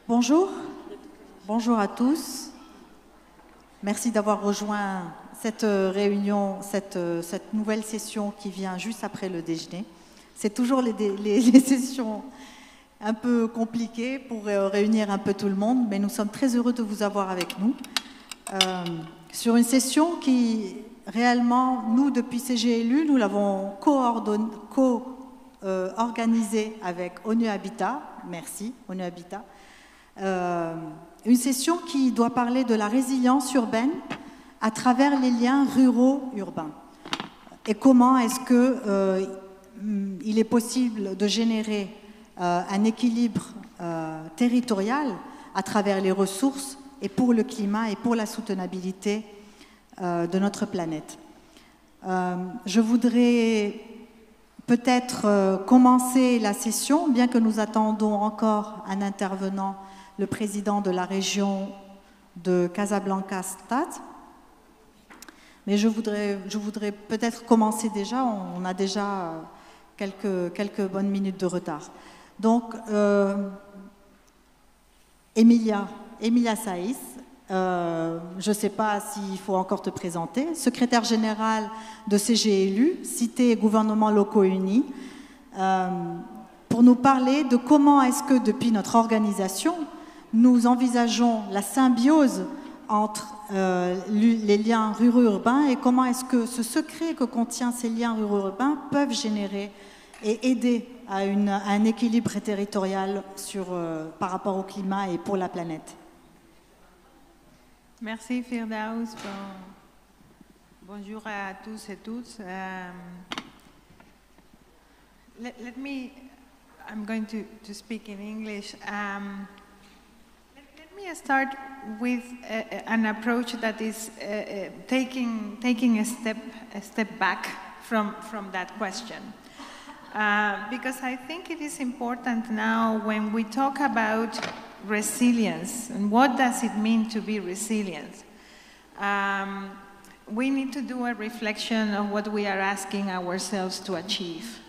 Bonjour, bonjour à tous. Merci d'avoir rejoint cette réunion, cette nouvelle session qui vient juste après le déjeuner. C'est toujours les sessions un peu compliquées pour réunir un peu tout le monde, mais nous sommes très heureux de vous avoir avec nous sur une session qui, réellement, nous, depuis CGLU, nous l'avons co-organisée avec ONU Habitat. Merci, ONU Habitat. Une session qui doit parler de la résilience urbaine à travers les liens ruraux-urbains. Et comment est-ce qu'il est possible de générer un équilibre territorial à travers les ressources et pour le climat et pour la soutenabilité de notre planète. Je voudrais peut-être commencer la session, bien que nous attendons encore un intervenant, le président de la région de Casablanca-Stade. Mais je voudrais peut-être commencer déjà, on a déjà quelques bonnes minutes de retard. Donc, Emilia Saïs, je ne sais pas s'il faut encore te présenter, secrétaire générale de CGLU, Cité et gouvernements locaux unis, pour nous parler de comment est-ce que depuis notre organisation, nous envisageons la symbiose entre les liens ruraux-urbains et comment est-ce que ce secret que contient ces liens ruraux-urbains peuvent générer et aider à un équilibre territorial par rapport au climat et pour la planète. Merci Firdaus. Bonjour à tous et toutes. I'm going to speak in English. Let me start with an approach that is taking a step back from that question. Because I think it is important now when we talk about resilience and what does it mean to be resilient. We need to do a reflection of what we are asking ourselves to achieve.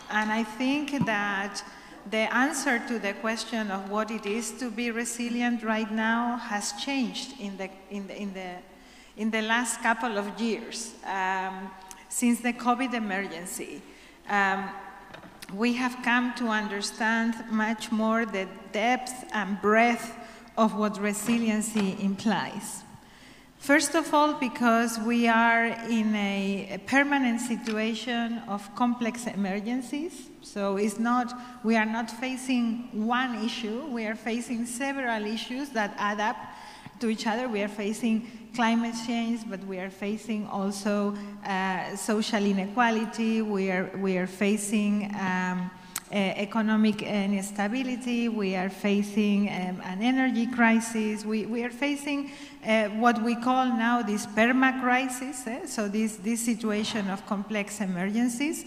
And I think that the answer to the question of what it is to be resilient right now has changed in the last couple of years since the COVID emergency. We have come to understand much more the depth and breadth of what resiliency implies. First of all, because we are in a permanent situation of complex emergencies. So we are not facing one issue, we are facing several issues that add up to each other. We are facing climate change, but we are facing also social inequality, we are facing economic instability, we are facing an energy crisis, we are facing what we call now this perma-crisis, so this situation of complex emergencies.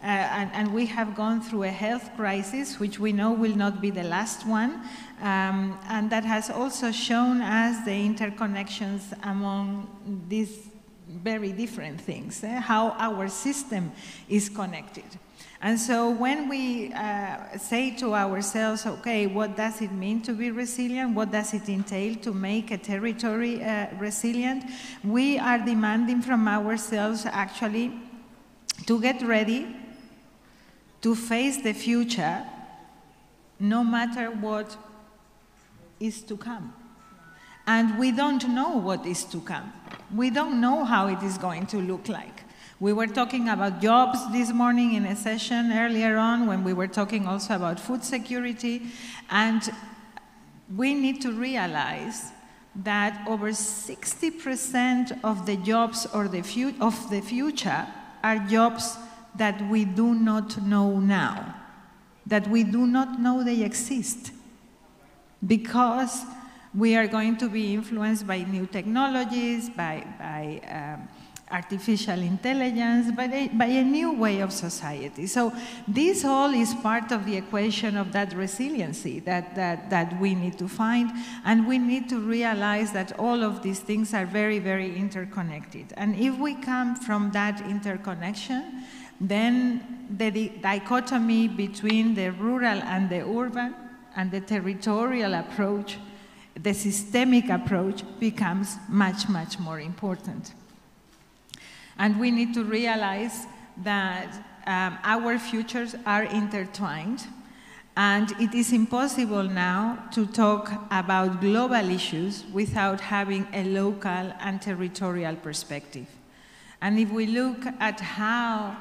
And we have gone through a health crisis, which we know will not be the last one, and that has also shown us the interconnections among these very different things, how our system is connected. And so when we say to ourselves, okay, what does it mean to be resilient? What does it entail to make a territory resilient? We are demanding from ourselves actually to get ready to face the future, no matter what is to come. And we don't know what is to come. We don't know how it is going to look like. We were talking about jobs this morning in a session earlier on when we were talking also about food security. And we need to realize that over 60% of the jobs of the future are jobs that we do not know now, that we do not know they exist, because we are going to be influenced by new technologies, by artificial intelligence, by a new way of society. So this all is part of the equation of that resiliency that we need to find, and we need to realize that all of these things are very, very interconnected. And if we come from that interconnection, then the dichotomy between the rural and the urban and the territorial approach, the systemic approach, becomes much, much more important. And we need to realize that our futures are intertwined, and it is impossible now to talk about global issues without having a local and territorial perspective. And if we look at how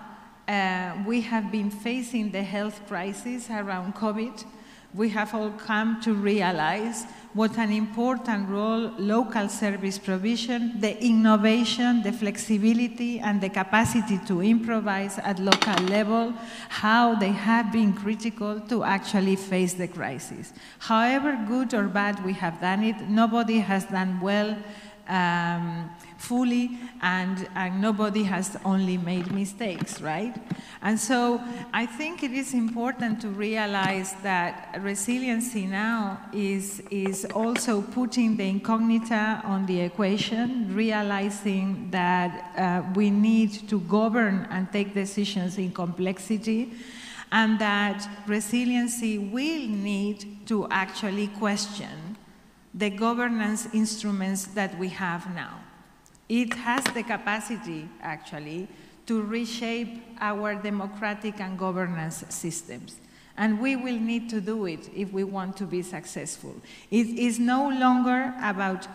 we have been facing the health crisis around COVID, we have all come to realize what an important role local service provision, the innovation, the flexibility, and the capacity to improvise at local level, how they have been critical to actually face the crisis. However good or bad we have done it, nobody has done well fully, and nobody has only made mistakes, right? And so I think it is important to realize that resiliency now is also putting the incognita on the equation, realizing that we need to govern and take decisions in complexity, and that resiliency will need to actually question the governance instruments that we have now. It has the capacity, actually, to reshape our democratic and governance systems. And we will need to do it if we want to be successful. It is no longer about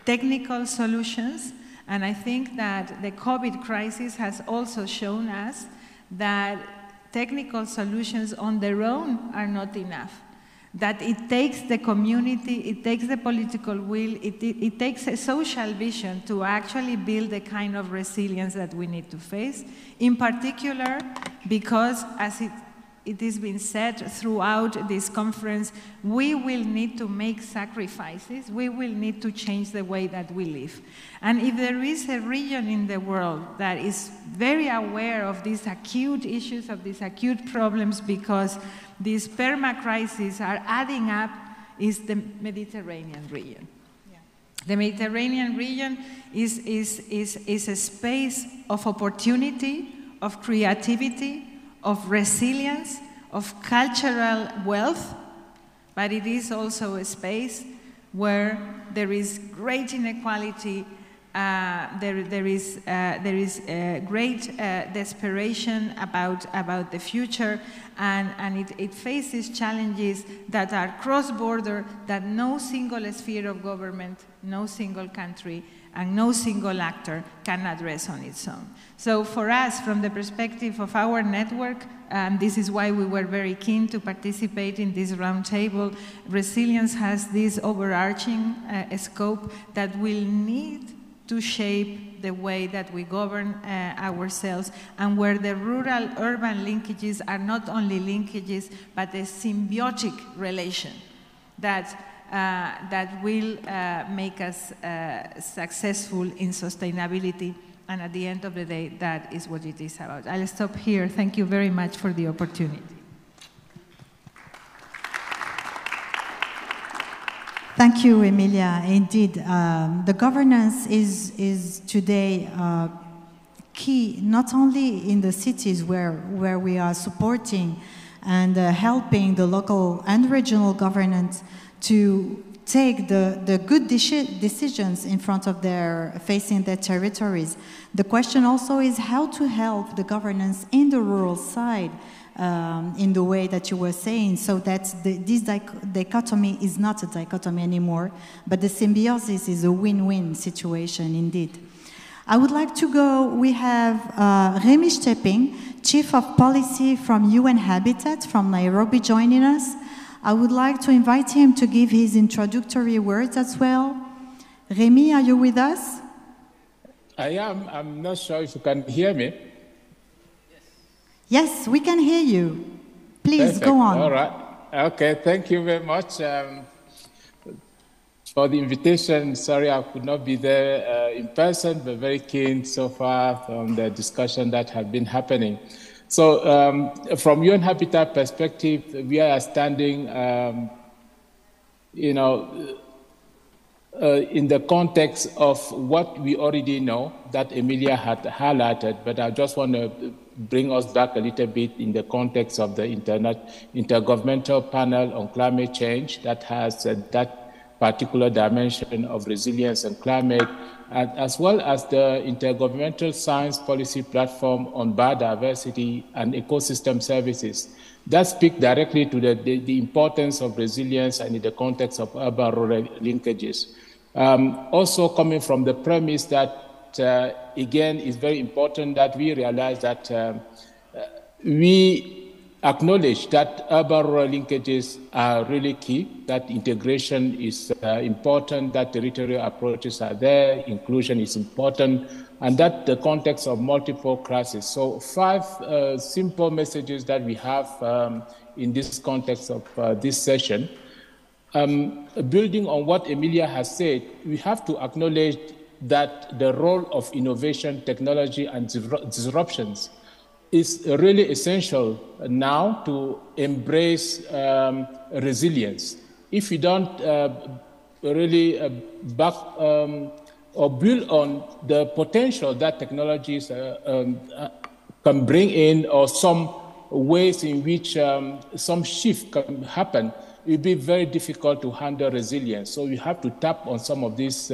technical solutions, and I think that the COVID crisis has also shown us that technical solutions on their own are not enough. That it takes the community, it takes the political will, it takes a social vision to actually build the kind of resilience that we need to face, in particular because, as it has been said throughout this conference, we will need to make sacrifices, we will need to change the way that we live. And if there is a region in the world that is very aware of these acute issues, of these acute problems, because these perma-crises are adding up, is the Mediterranean region. Yeah. The Mediterranean region is a space of opportunity, of creativity, of resilience, of cultural wealth, but it is also a space where there is great inequality, there is great desperation about the future, and it faces challenges that are cross-border, that no single sphere of government, no single country, and no single actor can address on its own. So for us, from the perspective of our network, and this is why we were very keen to participate in this roundtable, resilience has this overarching scope that will need to shape the way that we govern ourselves, and where the rural-urban linkages are not only linkages, but a symbiotic relation that will make us successful in sustainability, and at the end of the day, that is what it is about. I'll stop here. Thank you very much for the opportunity. Thank you, Emilia. Indeed, the governance is today key, not only in the cities where we are supporting and helping the local and regional governance to take the good decisions in front of facing their territories. The question also is how to help the governance in the rural side in the way that you were saying, so that this dichotomy is not a dichotomy anymore, but the symbiosis is a win-win situation indeed. I would like to go, we have Remy Stepping, Chief of Policy from UN Habitat from Nairobi, joining us. I would like to invite him to give his introductory words as well. Remy, are you with us? I am. I'm not sure if you can hear me. Yes, we can hear you. Please, Perfect. go on. All right. Okay, thank you very much for the invitation. Sorry I could not be there in person, but very keen so far from the discussion that have been happening. So from UN Habitat perspective, we are standing, in the context of what we already know that Emilia had highlighted, but I just want to bring us back a little bit in the context of the Intergovernmental Panel on Climate Change that has that particular dimension of resilience and climate, as well as the Intergovernmental Science Policy Platform on Biodiversity and Ecosystem Services. That speak directly to the importance of resilience and in the context of urban-rural linkages. Also coming from the premise that, again, it's very important that we realize that we acknowledge that urban-rural linkages are really key, that integration is important, that territorial approaches are there, inclusion is important, and that the context of multiple classes. So 5 simple messages that we have in this context of this session. Building on what Emilia has said, we have to acknowledge that the role of innovation, technology, and disruptions is really essential now to embrace resilience. If you don't really back or build on the potential that technologies can bring in, or some ways in which some shift can happen, it will be very difficult to handle resilience. So we have to tap on some of these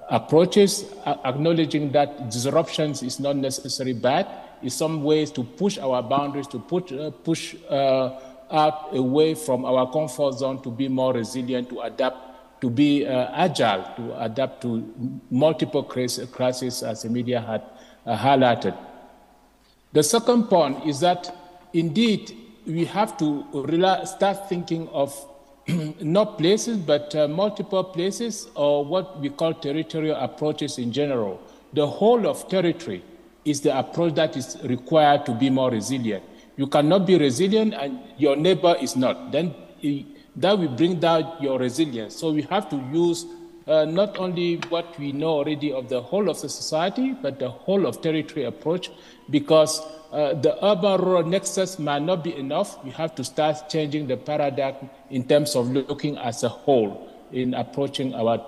approaches, acknowledging that disruptions is not necessarily bad. In some ways to push our boundaries, to push out away from our comfort zone, to be more resilient, to adapt, to be agile, to adapt to multiple crises, as Emilia had highlighted. The second point is that indeed we have to start thinking of not places, but multiple places, or what we call territorial approaches in general. The whole of territory is the approach that is required to be more resilient. You cannot be resilient and your neighbor is not. Then that will bring down your resilience. So we have to use not only what we know already of the whole of the society, but the whole of territory approach, because the urban-rural nexus might not be enough. We have to start changing the paradigm in terms of looking as a whole in approaching our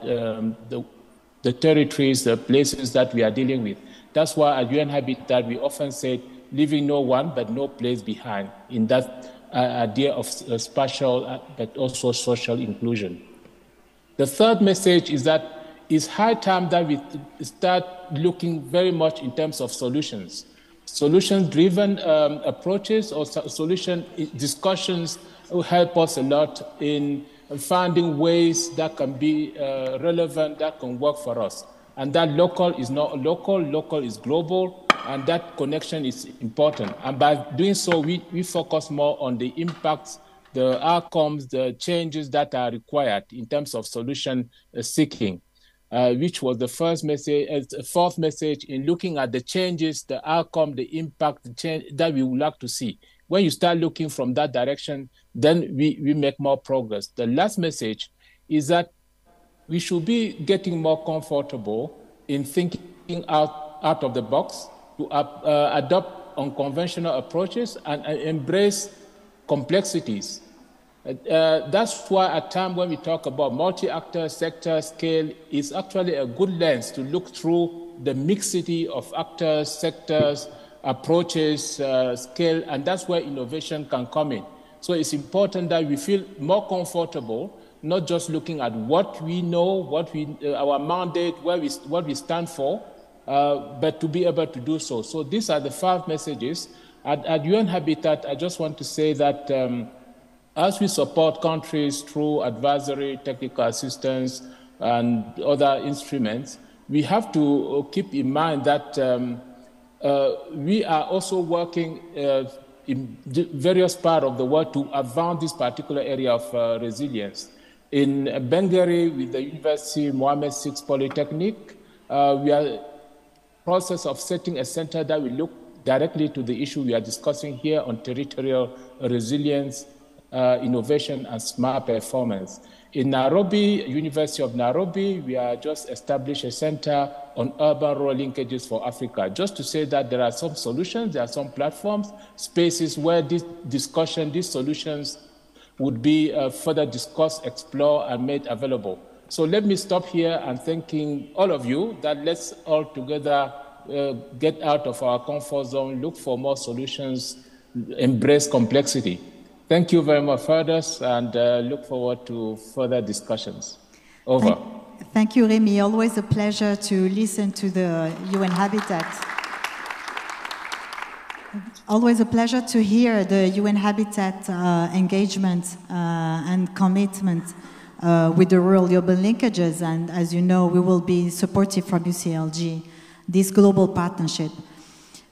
the territories, the places that we are dealing with. That's why at UN Habitat we often say, leaving no one but no place behind, in that idea of spatial but also social inclusion. The third message is that it's high time that we start looking very much in terms of solutions. Solution-driven approaches or solution discussions will help us a lot in finding ways that can be relevant, that can work for us. And that local is not local, local is global, and that connection is important. And by doing so, we focus more on the impacts, the outcomes, the changes that are required in terms of solution seeking, which was the first message, fourth message in looking at the changes, the outcome, the impact, the change that we would like to see. When you start looking from that direction, then we make more progress. The last message is that we should be getting more comfortable in thinking out of the box, to adopt unconventional approaches and embrace complexities. That's why at times when we talk about multi-actor, sector, scale, it's actually a good lens to look through the mixity of actors, sectors, approaches, scale, and that's where innovation can come in. So it's important that we feel more comfortable, not just looking at what we know, what our mandate, what we stand for, but to be able to do so. So these are the 5 messages. At UN Habitat, I just want to say that as we support countries through advisory, technical assistance, and other instruments, we have to keep in mind that we are also working in various parts of the world to advance this particular area of resilience. In Benghazi, with the University Mohammed VI Polytechnic, we are in the process of setting a center that will look directly to the issue we are discussing here on territorial resilience, innovation, and smart performance. In Nairobi, University of Nairobi, we are just established a center on urban-rural linkages for Africa, just to say that there are some solutions, there are some platforms, spaces where this discussion, these solutions would be further discussed, explored, and made available. So let me stop here and thanking all of you that let's all together get out of our comfort zone, look for more solutions, embrace complexity. Thank you very much, Fergus, and look forward to further discussions. Over. Thank you, Remy. Always a pleasure to listen to the UN Habitat. Always a pleasure to hear the UN Habitat engagement and commitment with the rural-urban linkages. And as you know, we will be supportive from UCLG, this global partnership.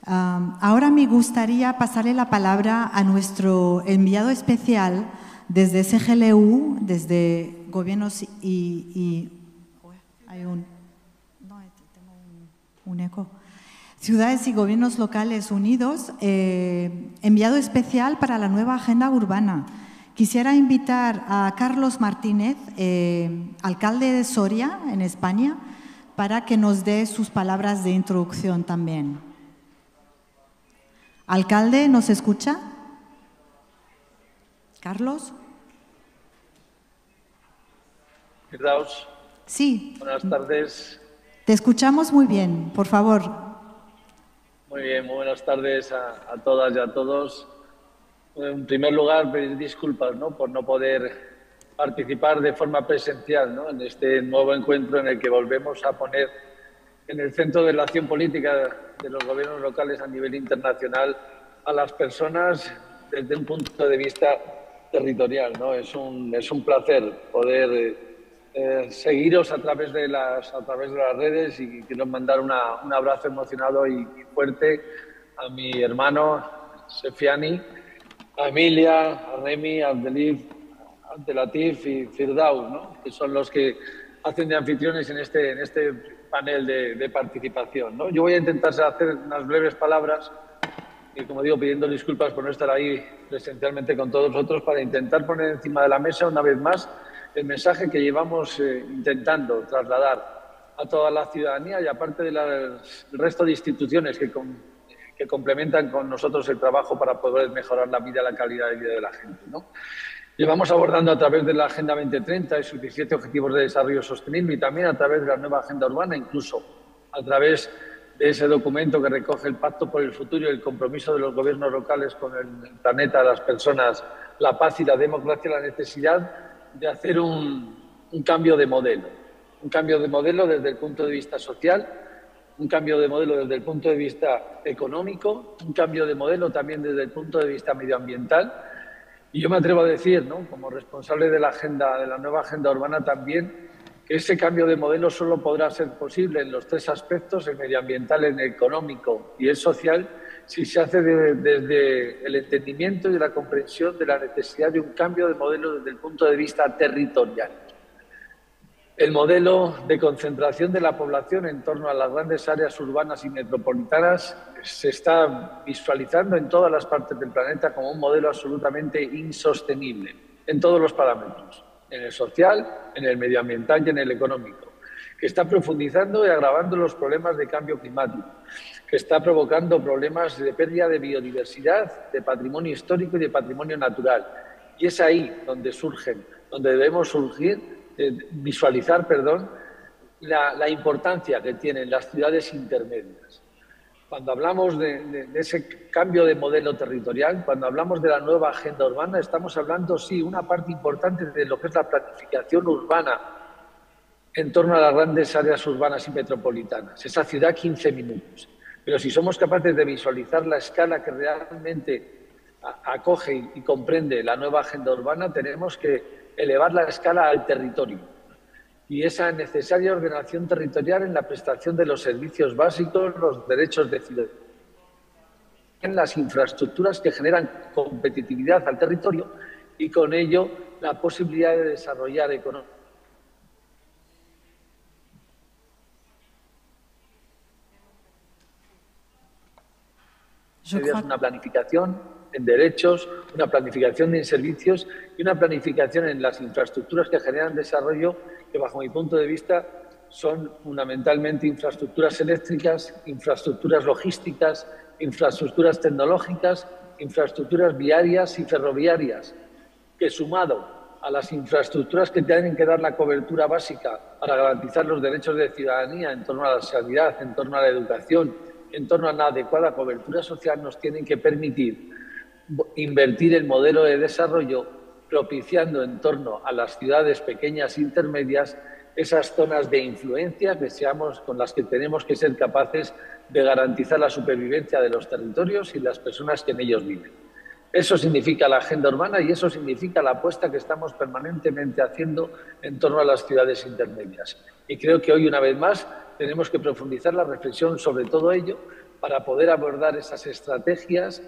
Ahora me gustaría pasarle la palabra a nuestro enviado especial desde CGLU, desde gobiernos hay un eco. Ciudades y Gobiernos Locales Unidos, enviado especial para la nueva Agenda Urbana. Quisiera invitar a Carlos Martínez, alcalde de Soria, en España, para que nos dé sus palabras de introducción también. Alcalde, ¿nos escucha? ¿Carlos? Firdaus. Sí. Buenas tardes. Te escuchamos muy bien, por favor. Muy bien, muy buenas tardes a todas y a todos. En primer lugar, pedir disculpas, ¿no?, por no poder participar de forma presencial, ¿no?, en este nuevo encuentro en el que volvemos a poner en el centro de la acción política de los gobiernos locales a nivel internacional a las personas desde un punto de vista territorial, ¿no? Es un placer poder seguiros a través de las redes, y quiero mandar un abrazo emocionado y fuerte a mi hermano Sefiani, a Emilia, a Remy, a Abdelatif y Firdaus, ¿no?, que son los que hacen de anfitriones en este panel de participación, ¿no? Yo voy a intentar hacer unas breves palabras y, como digo, pidiendo disculpas por no estar ahí presencialmente con todos vosotros, para intentar poner encima de la mesa una vez más el mensaje que llevamos intentando trasladar a toda la ciudadanía y aparte del resto de instituciones que complementan con nosotros el trabajo para poder mejorar la vida y la calidad de vida de la gente, ¿no? Llevamos abordando a través de la Agenda 2030 y sus 17 Objetivos de Desarrollo Sostenible, y también a través de la nueva Agenda Urbana, incluso a través de ese documento que recoge el Pacto por el Futuro y el compromiso de los gobiernos locales con el planeta, las personas, la paz y la democracia, la necesidad de hacer un cambio de modelo. Un cambio de modelo desde el punto de vista social, un cambio de modelo desde el punto de vista económico, un cambio de modelo también desde el punto de vista medioambiental. Y yo me atrevo a decir, ¿no?, como responsable de la nueva Agenda Urbana también, que ese cambio de modelo solo podrá ser posible en los tres aspectos, el medioambiental, el económico y el social, si se hace desde el entendimiento y la comprensión de la necesidad de un cambio de modelo desde el punto de vista territorial. El modelo de concentración de la población en torno a las grandes áreas urbanas y metropolitanas se está visualizando en todas las partes del planeta como un modelo absolutamente insostenible, en todos los parámetros, en el social, en el medioambiental y en el económico, que está profundizando y agravando los problemas de cambio climático, que está provocando problemas de pérdida de biodiversidad, de patrimonio histórico y de patrimonio natural. Y es ahí donde debemos visualizar la importancia que tienen las ciudades intermedias. Cuando hablamos de ese cambio de modelo territorial, cuando hablamos de la nueva agenda urbana, estamos hablando, sí, una parte importante de lo que es la planificación urbana en torno a las grandes áreas urbanas y metropolitanas. Esa ciudad 15 minutos. Pero si somos capaces de visualizar la escala que realmente acoge y comprende la nueva agenda urbana, tenemos que elevar la escala al territorio. Y esa necesaria ordenación territorial en la prestación de los servicios básicos, los derechos de ciudadanía, en las infraestructuras que generan competitividad al territorio y con ello la posibilidad de desarrollar economía. Una planificación en derechos, una planificación en servicios y una planificación en las infraestructuras que generan desarrollo, que bajo mi punto de vista son fundamentalmente infraestructuras eléctricas, infraestructuras logísticas, infraestructuras tecnológicas, infraestructuras viarias y ferroviarias, que sumado a las infraestructuras que tienen que dar la cobertura básica para garantizar los derechos de ciudadanía en torno a la sanidad, en torno a la educación, en torno a una adecuada cobertura social, nos tienen que permitir invertir el modelo de desarrollo, propiciando en torno a las ciudades pequeñas e intermedias esas zonas de influencia con las que tenemos que ser capaces de garantizar la supervivencia de los territorios y las personas que en ellos viven. Eso significa la agenda urbana y eso significa la apuesta que estamos permanentemente haciendo en torno a las ciudades intermedias. Y creo que hoy, una vez más, tenemos que profundizar la reflexión sobre todo ello para poder abordar esas estrategias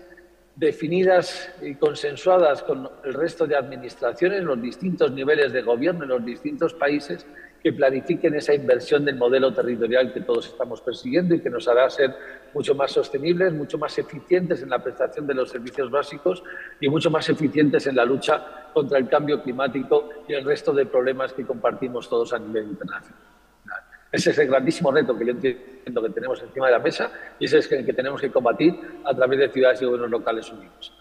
definidas y consensuadas con el resto de administraciones, los distintos niveles de gobierno en los distintos países, que planifiquen esa inversión del modelo territorial que todos estamos persiguiendo y que nos hará ser mucho más sostenibles, mucho más eficientes en la prestación de los servicios básicos y mucho más eficientes en la lucha contra el cambio climático y el resto de problemas que compartimos todos a nivel internacional. Ese es el grandísimo reto que yo entiendo que tenemos encima de la mesa y ese es el que tenemos que combatir a través de ciudades y gobiernos locales unidos.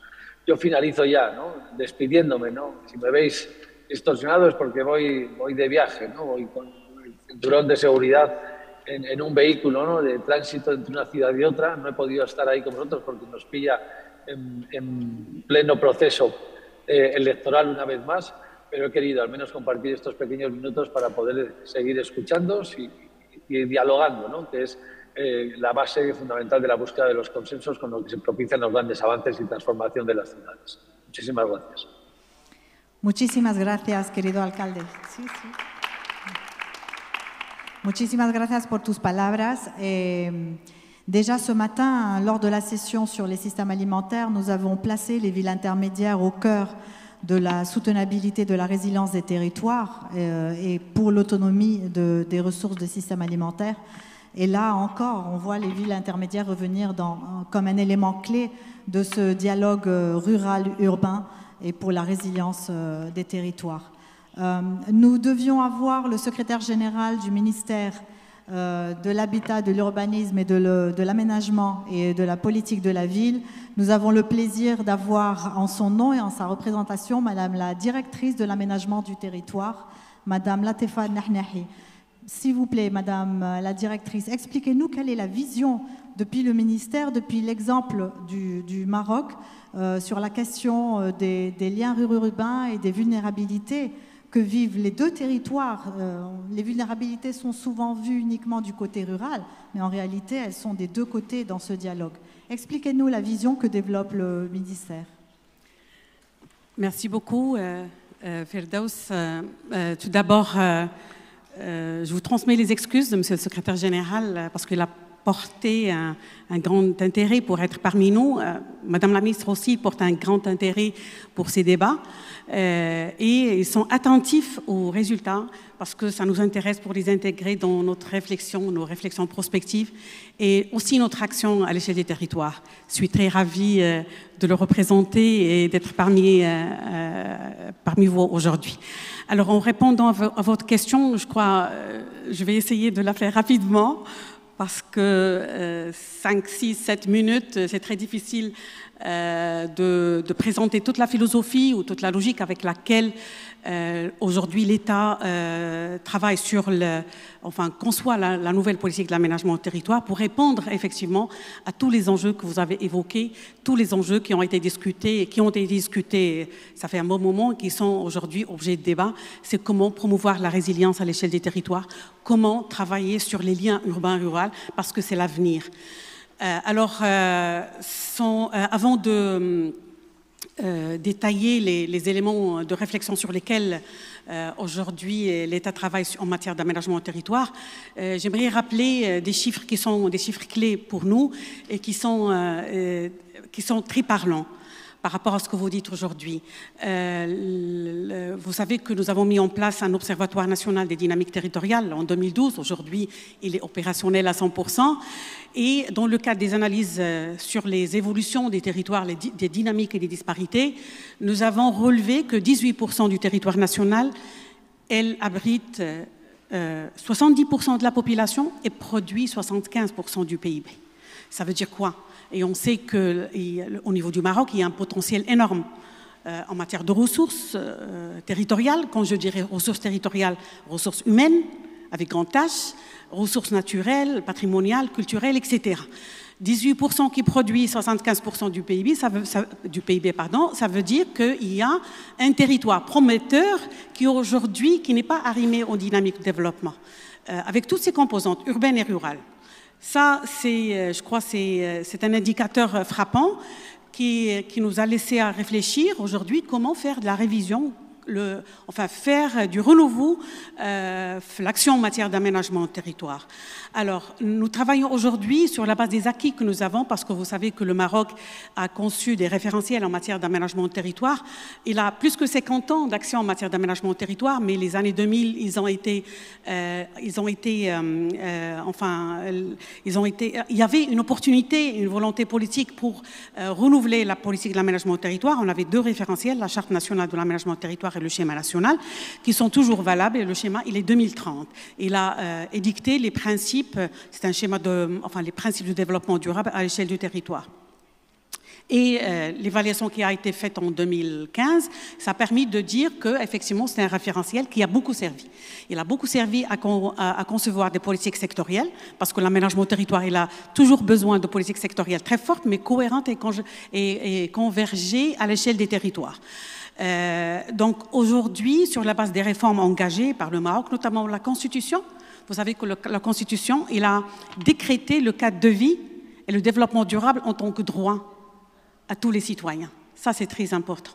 Yo finalizo ya, ¿no?, despidiéndome, ¿no? Si me veis distorsionado es porque voy de viaje, ¿no? Voy con el cinturón de seguridad en un vehículo, ¿no?, de tránsito entre una ciudad y otra. No he podido estar ahí con vosotros porque nos pilla en pleno proceso electoral una vez más, pero he querido al menos compartir estos pequeños minutos para poder seguir escuchándoos y dialogando, ¿no?, que es la base fundamental de la búsqueda de los consensos con lo que se propician los grandes avances y transformación de las ciudades. Muchísimas gracias. Muchísimas gracias, querido alcalde. Sí, sí. Muchísimas gracias por tus palabras. Déjà ce matin, lors de la session sur les systèmes alimentaires, nous avons placé les villes intermédiaires au cœur de la soutenabilité de la résilience des territoires et pour l'autonomie des ressources des systèmes alimentaires. Et là encore, on voit les villes intermédiaires revenir comme un élément clé de ce dialogue rural-urbain et pour la résilience des territoires. Nous devions avoir le secrétaire général du ministère de l'habitat, de l'urbanisme et de l'aménagement et de la politique de la ville. Nous avons le plaisir d'avoir en son nom et en sa représentation Madame la directrice de l'aménagement du territoire, Madame Latefa Nahnahi. S'il vous plaît, Madame la directrice, expliquez-nous quelle est la vision depuis le ministère, depuis l'exemple du Maroc, sur la question des liens ruraux-urbains et des vulnérabilités que vivent les deux territoires. Les vulnérabilités sont souvent vues uniquement du côté rural, mais en réalité, elles sont des deux côtés dans ce dialogue. Expliquez-nous la vision que développe le ministère. Merci beaucoup, Firdaus. Tout d'abord, je vous transmets les excuses de Monsieur le secrétaire général parce qu'il a porté un grand intérêt pour être parmi nous. Madame la ministre aussi porte un grand intérêt pour ces débats et ils sont attentifs aux résultats parce que ça nous intéresse pour les intégrer dans notre réflexion, nos réflexions prospectives et aussi notre action à l'échelle des territoires. Je suis très ravie de le représenter et d'être parmi vous aujourd'hui. Alors en répondant à votre question, je crois, je vais essayer de la faire rapidement parce que 5, 6, 7 minutes, c'est très difficile de présenter toute la philosophie ou toute la logique avec laquelle aujourd'hui l'État travaille sur conçoit la nouvelle politique de l'aménagement du territoire pour répondre effectivement à tous les enjeux que vous avez évoqués, tous les enjeux qui ont été discutés, ça fait un bon moment, qui sont aujourd'hui objet de débat. C'est comment promouvoir la résilience à l'échelle des territoires, comment travailler sur les liens urbains-ruraux, parce que c'est l'avenir. Avant de détailler les éléments de réflexion sur lesquels aujourd'hui l'État travaille en matière d'aménagement du territoire, j'aimerais rappeler des chiffres qui sont des chiffres clés pour nous et qui sont très parlants par rapport à ce que vous dites aujourd'hui. Vous savez que nous avons mis en place un observatoire national des dynamiques territoriales en 2012. Aujourd'hui, il est opérationnel à 100%. Et dans le cadre des analyses sur les évolutions des territoires, des dynamiques et des disparités, nous avons relevé que 18% du territoire national, elle abrite 70% de la population et produit 75% du PIB. Ça veut dire quoi ? Et on sait qu'au niveau du Maroc, il y a un potentiel énorme en matière de ressources territoriales. Quand je dirais ressources territoriales, ressources humaines, avec grand H, ressources naturelles, patrimoniales, culturelles, etc. 18% qui produit 75% du PIB, ça veut dire qu'il y a un territoire prometteur qui aujourd'hui n'est pas arrimé aux dynamiques de développement, avec toutes ses composantes urbaines et rurales. Ça, je crois, c'est un indicateur frappant qui nous a laissé à réfléchir aujourd'hui comment faire de la révision, faire du renouveau, l'action en matière d'aménagement du territoire. Alors, nous travaillons aujourd'hui sur la base des acquis que nous avons, parce que vous savez que le Maroc a conçu des référentiels en matière d'aménagement du territoire. Il a plus que 50 ans d'action en matière d'aménagement du territoire, mais les années 2000, il y avait une opportunité, une volonté politique pour renouveler la politique de l'aménagement du territoire. On avait 2 référentiels, la Charte nationale de l'aménagement du territoire et le schéma national, qui sont toujours valables, et le schéma, il est 2030. Il a édicté les principes, c'est un schéma les principes de développement durable à l'échelle du territoire. Et l'évaluation qui a été faite en 2015, ça a permis de dire qu'effectivement, c'est un référentiel qui a beaucoup servi. Il a beaucoup servi à concevoir des politiques sectorielles, parce que l'aménagement du territoire, il a toujours besoin de politiques sectorielles très fortes, mais cohérentes et convergées à l'échelle des territoires. Donc aujourd'hui, sur la base des réformes engagées par le Maroc, notamment la Constitution, vous savez que la Constitution, il a décrété le cadre de vie et le développement durable en tant que droit à tous les citoyens. Ça, c'est très important.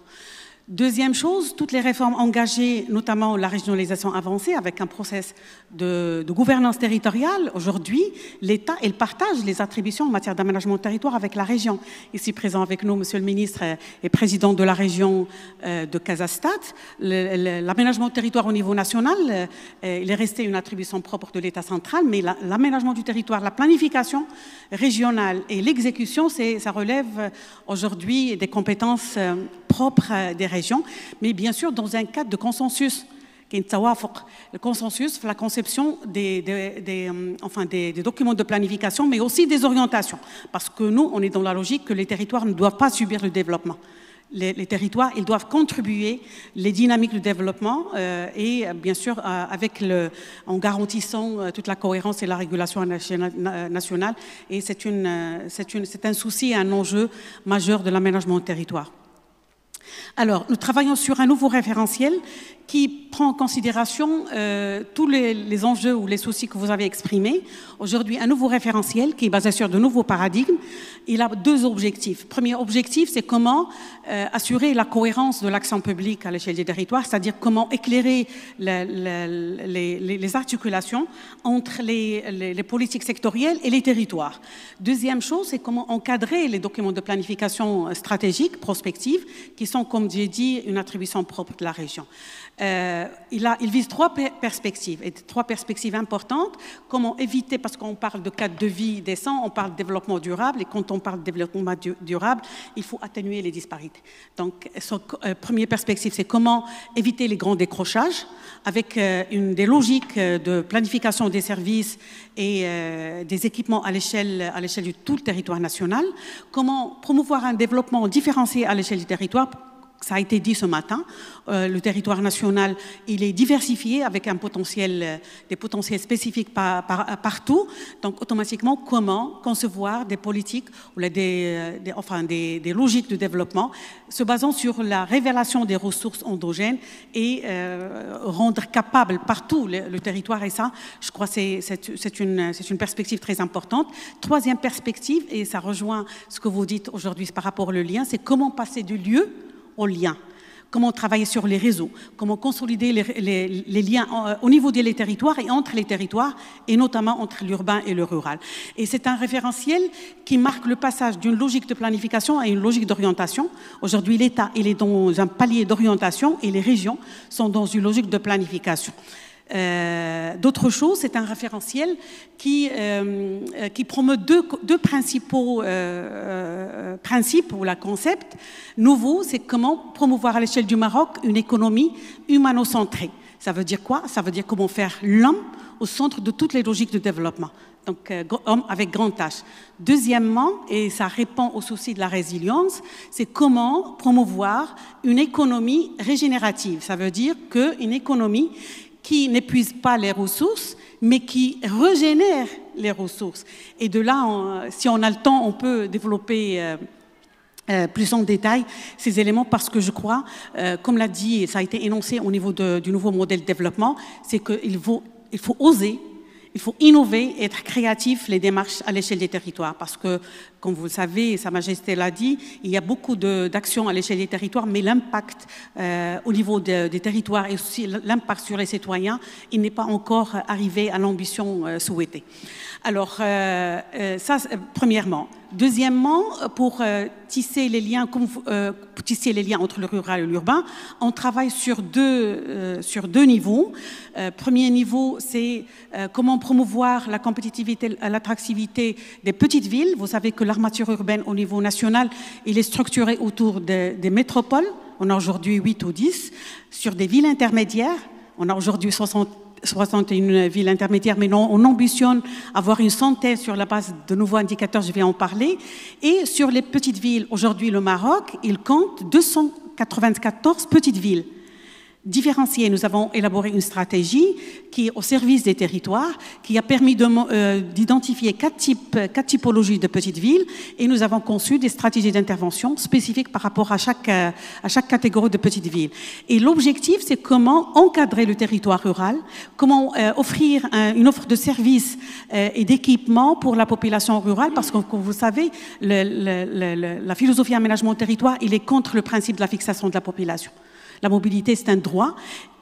Deuxième chose, toutes les réformes engagées, notamment la régionalisation avancée avec un process de gouvernance territoriale. Aujourd'hui, l'État, il partage les attributions en matière d'aménagement du territoire avec la région. Ici présent avec nous, Monsieur le ministre et président de la région de Casastat. L'aménagement du territoire au niveau national, il est resté une attribution propre de l'État central, mais l'aménagement du territoire, la planification régionale et l'exécution, ça relève aujourd'hui des compétences propres des régions, mais bien sûr dans un cadre de consensus. Le consensus, la conception des documents de planification, mais aussi des orientations. Parce que nous, on est dans la logique que les territoires ne doivent pas subir le développement. Les territoires, ils doivent contribuer les dynamiques du développement et bien sûr en garantissant toute la cohérence et la régulation nationale. Et c'est un souci et un enjeu majeur de l'aménagement du territoire. Alors, nous travaillons sur un nouveau référentiel qui prend en considération tous les enjeux ou les soucis que vous avez exprimés. Aujourd'hui, un nouveau référentiel qui est basé sur de nouveaux paradigmes. Il a 2 objectifs. Premier objectif, c'est comment assurer la cohérence de l'action publique à l'échelle des territoires, c'est-à-dire comment éclairer les articulations entre les politiques sectorielles et les territoires. Deuxième chose, c'est comment encadrer les documents de planification stratégique, prospective, qui sont, comme j'ai dit, une attribution propre de la région. Il vise 3 perspectives, et 3 perspectives importantes. Comment éviter, parce qu'on parle de cadre de vie décent, on parle de développement durable, et quand on parle de développement durable, il faut atténuer les disparités. Donc, première perspective, c'est comment éviter les grands décrochages, avec des logiques de planification des services et des équipements à l'échelle de tout le territoire national. Comment promouvoir un développement différencié à l'échelle du territoire. Ça a été dit ce matin, le territoire national, il est diversifié avec des potentiels spécifiques partout. Donc, automatiquement, comment concevoir des politiques ou des logiques de développement se basant sur la révélation des ressources endogènes et rendre capable partout le territoire. Et ça, je crois que c'est une perspective très importante. Troisième perspective, et ça rejoint ce que vous dites aujourd'hui par rapport au lien, c'est comment passer du lieu au lien, comment travailler sur les réseaux, comment consolider les liens au niveau des territoires et entre les territoires, et notamment entre l'urbain et le rural. Et c'est un référentiel qui marque le passage d'une logique de planification à une logique d'orientation. Aujourd'hui, l'État, il est dans un palier d'orientation et les régions sont dans une logique de planification. D'autres choses, c'est un référentiel qui promeut deux principaux principes ou la concept nouveau, c'est comment promouvoir à l'échelle du Maroc une économie humano-centrée. Ça veut dire quoi? Ça veut dire comment faire l'homme au centre de toutes les logiques de développement. Donc, homme avec grand H. Deuxièmement, et ça répond au souci de la résilience, c'est comment promouvoir une économie régénérative. Ça veut dire qu'une économie qui n'épuise pas les ressources, mais qui régénère les ressources. Et de là, si on a le temps, on peut développer plus en détail ces éléments parce que je crois, comme l'a dit, et ça a été énoncé au niveau du nouveau modèle de développement, c'est qu'il faut oser. Il faut innover, être créatif, les démarches à l'échelle des territoires. Parce que, comme vous le savez, Sa Majesté l'a dit, il y a beaucoup d'actions à l'échelle des territoires, mais l'impact au niveau des territoires et aussi l'impact sur les citoyens, il n'est pas encore arrivé à l'ambition souhaitée. Alors, ça, premièrement. Deuxièmement, pour tisser les liens entre le rural et l'urbain, on travaille sur deux niveaux. Premier niveau, c'est comment promouvoir la compétitivité, l'attractivité des petites villes. Vous savez que l'armature urbaine au niveau national, il est structuré autour des métropoles. On a aujourd'hui 8 ou 10. Sur des villes intermédiaires, on a aujourd'hui 61 villes intermédiaires, mais non, on ambitionne avoir une centaine sur la base de nouveaux indicateurs, je vais en parler. Et sur les petites villes, aujourd'hui le Maroc, il compte 294 petites villes. Différenciées, nous avons élaboré une stratégie qui est au service des territoires, qui a permis d'identifier quatre typologies de petites villes et nous avons conçu des stratégies d'intervention spécifiques par rapport à chaque catégorie de petites villes. Et l'objectif, c'est comment encadrer le territoire rural, comment offrir une offre de services et d'équipements pour la population rurale, parce que, comme vous savez, la philosophie aménagement territoire, il est contre le principe de la fixation de la population. La mobilité, c'est un droit,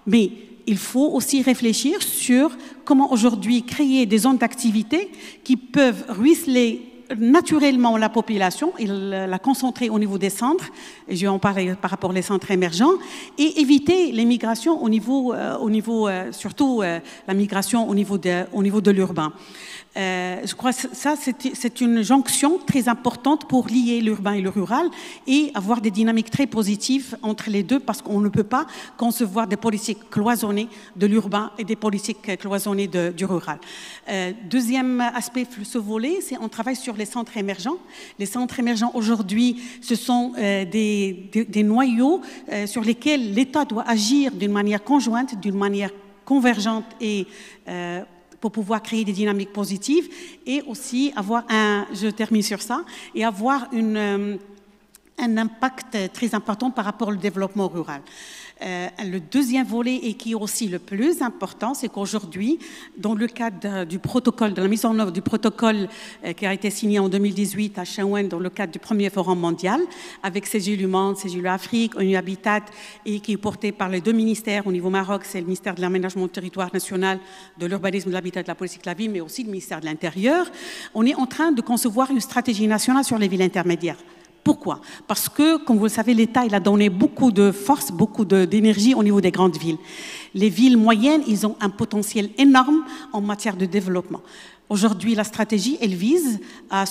mais il faut aussi réfléchir sur comment aujourd'hui créer des zones d'activité qui peuvent ruisseler naturellement la population et la concentrer au niveau des centres, et je vais en parler par rapport aux centres émergents, et éviter les migrations surtout la migration au niveau de l'urbain. Je crois que ça, c'est une jonction très importante pour lier l'urbain et le rural et avoir des dynamiques très positives entre les deux parce qu'on ne peut pas concevoir des politiques cloisonnées de l'urbain et des politiques cloisonnées du rural. Deuxième aspect de ce volet, c'est on travaille sur les centres émergents. Les centres émergents aujourd'hui, ce sont des noyaux sur lesquels l'État doit agir d'une manière conjointe, d'une manière convergente et pour pouvoir créer des dynamiques positives et aussi avoir je termine sur ça, et avoir un impact très important par rapport au développement rural. Le deuxième volet, et qui est aussi le plus important, c'est qu'aujourd'hui, dans le cadre du protocole, de la mise en œuvre du protocole qui a été signé en 2018 à Chaouane dans le cadre du premier forum mondial, avec CGLU Monde, CGLU Afrique, ONU Habitat, et qui est porté par les deux ministères au niveau Maroc, c'est le ministère de l'aménagement du territoire national, de l'urbanisme, de l'habitat, de la politique de la ville, mais aussi le ministère de l'Intérieur, on est en train de concevoir une stratégie nationale sur les villes intermédiaires. Pourquoi? Parce que, comme vous le savez, l'État il a donné beaucoup de force, beaucoup d'énergie au niveau des grandes villes. Les villes moyennes, ils ont un potentiel énorme en matière de développement. Aujourd'hui, la stratégie, elle vise à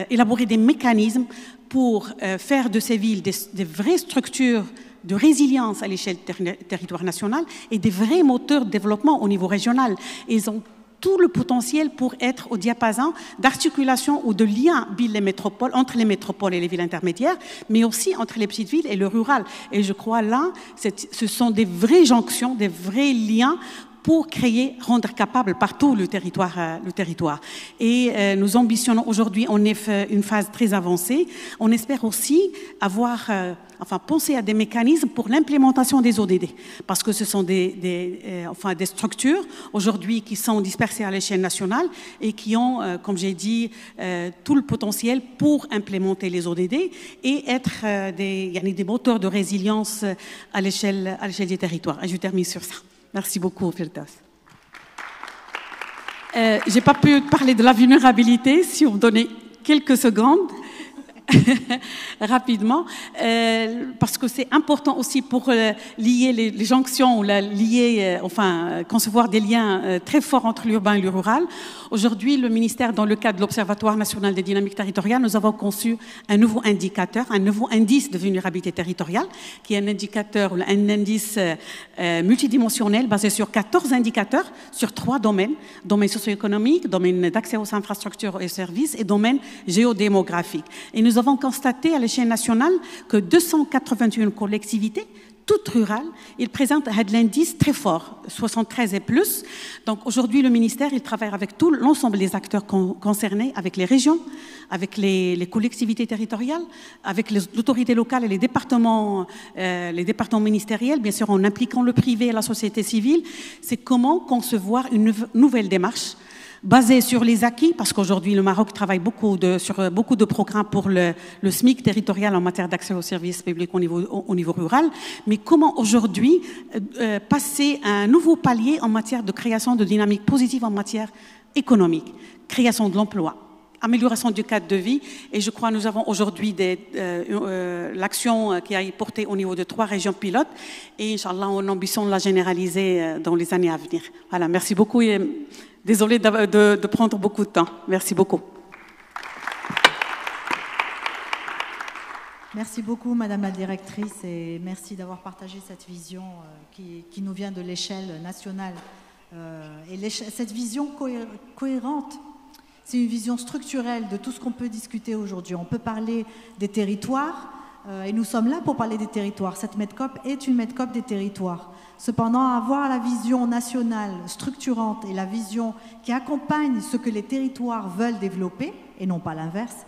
élaborer des mécanismes pour faire de ces villes des vraies structures de résilience à l'échelle du territoire national et des vrais moteurs de développement au niveau régional. Ils ont tout le potentiel pour être au diapason d'articulation ou de lien entre les métropoles et les villes intermédiaires, mais aussi entre les petites villes et le rural. Et je crois là, ce sont des vraies jonctions, des vrais liens pour rendre capable partout le territoire. Et nous ambitionnons aujourd'hui, on est une phase très avancée. On espère aussi penser à des mécanismes pour l'implémentation des ODD, parce que ce sont des structures aujourd'hui qui sont dispersées à l'échelle nationale et qui ont, comme j'ai dit, tout le potentiel pour implémenter les ODD et être des moteurs de résilience à l'échelle des territoires. Et je termine sur ça. Merci beaucoup, Firdaus. Je n'ai pas pu parler de la vulnérabilité, si vous me donnez quelques secondes. Rapidement. parce que c'est important aussi pour lier les jonctions, ou concevoir des liens très forts entre l'urbain et le rural. Aujourd'hui, le ministère, dans le cadre de l'Observatoire national des dynamiques territoriales, nous avons conçu un nouveau indicateur, un nouveau indice de vulnérabilité territoriale, qui est un indicateur, un indice multidimensionnel basé sur 14 indicateurs, sur 3 domaines: domaine socio-économique, domaine d'accès aux infrastructures et services et domaine géodémographique. Et nous avons constaté à l'échelle nationale que 281 collectivités, toutes rurales, ils présentent un indice très fort, 73 et plus. Donc aujourd'hui, le ministère, il travaille avec tout l'ensemble des acteurs concernés, avec les régions, avec les collectivités territoriales, avec les autorités locales et les départements ministériels, bien sûr en impliquant le privé et la société civile. C'est comment concevoir une nouvelle démarche basé sur les acquis, parce qu'aujourd'hui, le Maroc travaille sur beaucoup de programmes pour le SMIC territorial en matière d'accès aux services publics au niveau rural, mais comment aujourd'hui passer à un nouveau palier en matière de création de dynamique positive en matière économique, création de l'emploi, amélioration du cadre de vie. Et je crois que nous avons aujourd'hui l'action qui a été portée au niveau de 3 régions pilotes, et Inch'Allah, on a ambition de la généraliser dans les années à venir. Voilà, merci beaucoup. Désolée de prendre beaucoup de temps. Merci beaucoup. Merci beaucoup, Madame la Directrice, et merci d'avoir partagé cette vision qui nous vient de l'échelle nationale. Et cette vision cohérente, c'est une vision structurelle de tout ce qu'on peut discuter aujourd'hui. On peut parler des territoires, et nous sommes là pour parler des territoires. Cette MEDCOP est une MEDCOP des territoires. Cependant, avoir la vision nationale structurante et la vision qui accompagne ce que les territoires veulent développer, et non pas l'inverse,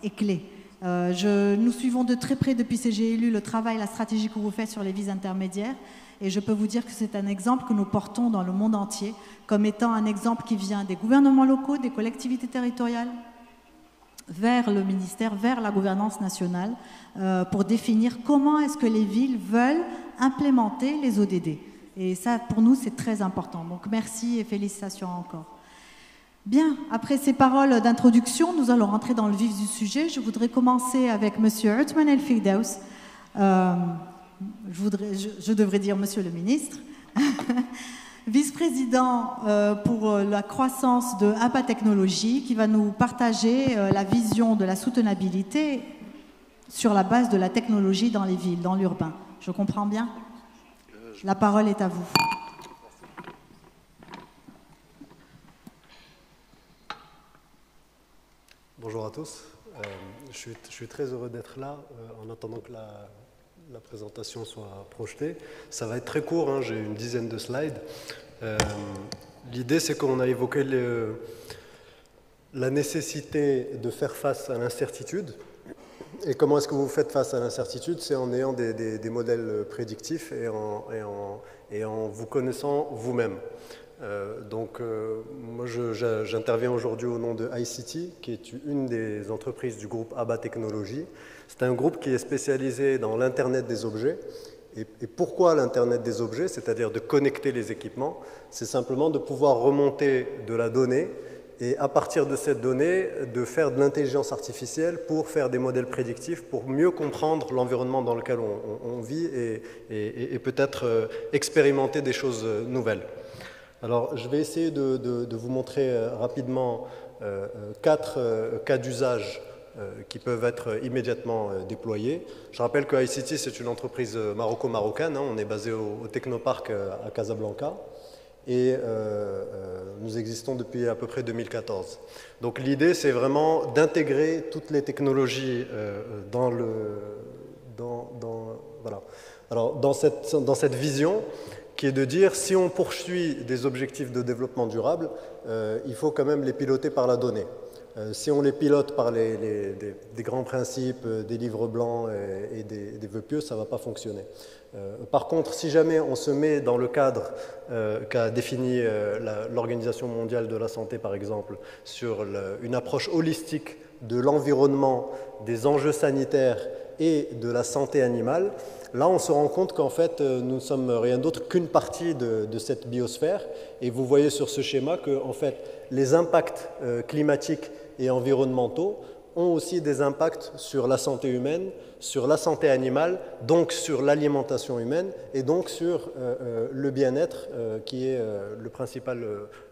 est clé. Nous suivons de très près depuis CGLU le travail, la stratégie que vous faites sur les vies intermédiaires, et je peux vous dire que c'est un exemple que nous portons dans le monde entier, comme étant un exemple qui vient des gouvernements locaux, des collectivités territoriales, vers le ministère, vers la gouvernance nationale, pour définir comment est-ce que les villes veulent implémenter les ODD. Et ça, pour nous, c'est très important. Donc, merci et félicitations encore. Bien, après ces paroles d'introduction, nous allons rentrer dans le vif du sujet. Je voudrais commencer avec M. Othman El Firdaus. Je devrais dire Monsieur le ministre. Vice-président pour la croissance de ABBA Technologies, qui va nous partager la vision de la soutenabilité sur la base de la technologie dans les villes, dans l'urbain. Je comprends bien? La parole est à vous. Bonjour à tous. Je suis très heureux d'être là en attendant que la présentation soit projetée. Ça va être très court, hein, j'ai une dizaine de slides. L'idée, c'est qu'on a évoqué la nécessité de faire face à l'incertitude. Et comment est-ce que vous faites face à l'incertitude? C'est en ayant des modèles prédictifs et en vous connaissant vous-même. Moi, j'interviens aujourd'hui au nom de ICT, qui est une des entreprises du groupe ABBA Technologies. C'est un groupe qui est spécialisé dans l'Internet des objets. Et pourquoi l'Internet des objets? C'est-à-dire de connecter les équipements. C'est simplement de pouvoir remonter de la donnée et à partir de cette donnée, de faire de l'intelligence artificielle pour faire des modèles prédictifs, pour mieux comprendre l'environnement dans lequel on vit et peut-être expérimenter des choses nouvelles. Alors, je vais essayer de vous montrer rapidement 4 cas d'usage qui peuvent être immédiatement déployés. Je rappelle que ICT, c'est une entreprise maroco-marocaine. Hein, on est basé au Technoparc à Casablanca. Et nous existons depuis à peu près 2014. Donc l'idée, c'est vraiment d'intégrer toutes les technologies dans cette vision qui est de dire, si on poursuit des objectifs de développement durable, il faut quand même les piloter par la donnée. Si on les pilote par des grands principes, des livres blancs et des vœux pieux, ça ne va pas fonctionner. Par contre, si jamais on se met dans le cadre qu'a défini l'Organisation mondiale de la santé, par exemple, sur une approche holistique de l'environnement, des enjeux sanitaires et de la santé animale, là on se rend compte qu'en fait nous ne sommes rien d'autre qu'une partie de cette biosphère. Et vous voyez sur ce schéma que en fait, les impacts climatiques et environnementaux ont aussi des impacts sur la santé humaine, sur la santé animale, donc sur l'alimentation humaine et donc sur le bien-être qui est le principal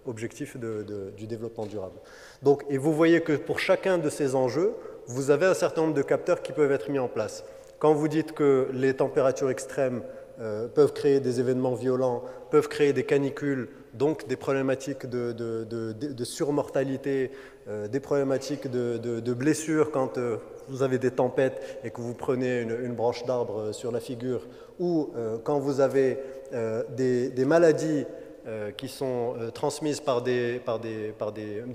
objectif du développement durable. Donc, et vous voyez que pour chacun de ces enjeux, vous avez un certain nombre de capteurs qui peuvent être mis en place. Quand vous dites que les températures extrêmes peuvent créer des événements violents, peuvent créer des canicules, donc des problématiques de surmortalité, des problématiques de blessures quand vous avez des tempêtes et que vous prenez une branche d'arbre sur la figure, ou quand vous avez des maladies qui sont transmises par des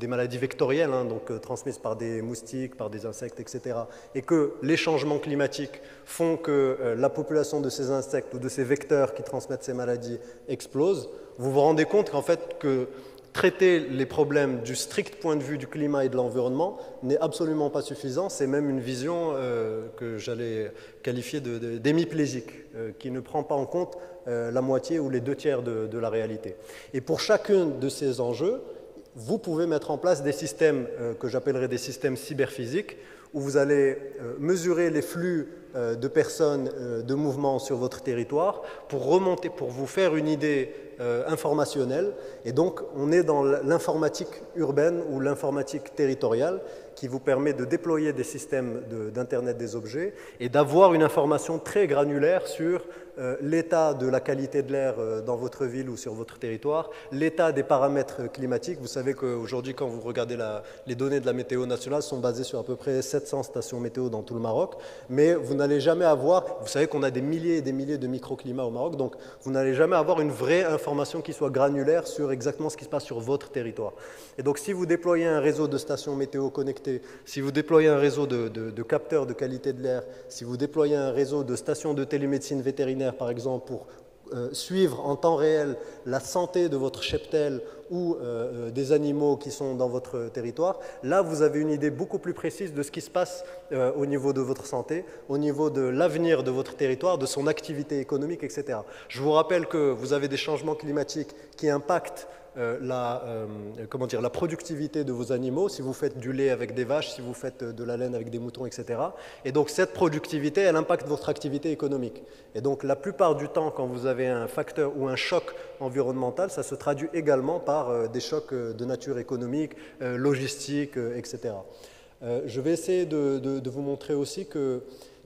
maladies vectorielles, hein, donc transmises par des moustiques, par des insectes, etc. Et que les changements climatiques font que la population de ces insectes ou de ces vecteurs qui transmettent ces maladies explose, vous vous rendez compte qu'en fait, que traiter les problèmes du strict point de vue du climat et de l'environnement n'est absolument pas suffisant. C'est même une vision que j'allais qualifier d'hémiplégique, qui ne prend pas en compte la moitié ou les 2/3 de la réalité. Et pour chacun de ces enjeux, vous pouvez mettre en place des systèmes que j'appellerais des systèmes cyberphysiques, où vous allez mesurer les flux de personnes, de mouvements sur votre territoire pour remonter, pour vous faire une idée informationnelle. Et donc, on est dans l'informatique urbaine ou l'informatique territoriale qui vous permet de déployer des systèmes d'Internet des objets et d'avoir une information très granulaire sur l'état de la qualité de l'air dans votre ville ou sur votre territoire, l'état des paramètres climatiques. Vous savez qu'aujourd'hui, quand vous regardez les données de la météo nationale, sont basées sur à peu près 700 stations météo dans tout le Maroc, mais vous n'allez jamais avoir, vous savez qu'on a des milliers et des milliers de microclimats au Maroc, donc vous n'allez jamais avoir une vraie information qui soit granulaire sur exactement ce qui se passe sur votre territoire. Et donc si vous déployez un réseau de stations météo connectées, si vous déployez un réseau de capteurs de qualité de l'air, si vous déployez un réseau de stations de télémédecine vétérinaire, par exemple, pour suivre en temps réel la santé de votre cheptel ou des animaux qui sont dans votre territoire, là vous avez une idée beaucoup plus précise de ce qui se passe au niveau de votre santé, au niveau de l'avenir de votre territoire, de son activité économique, etc. Je vous rappelle que vous avez des changements climatiques qui impactent la productivité de vos animaux, si vous faites du lait avec des vaches, si vous faites de la laine avec des moutons, etc. Et donc cette productivité, elle impacte votre activité économique. Et donc la plupart du temps, quand vous avez un facteur ou un choc environnemental, ça se traduit également par des chocs de nature économique, logistique, etc. Je vais essayer de vous montrer aussi qu'il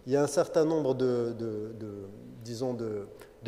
y a un certain nombre de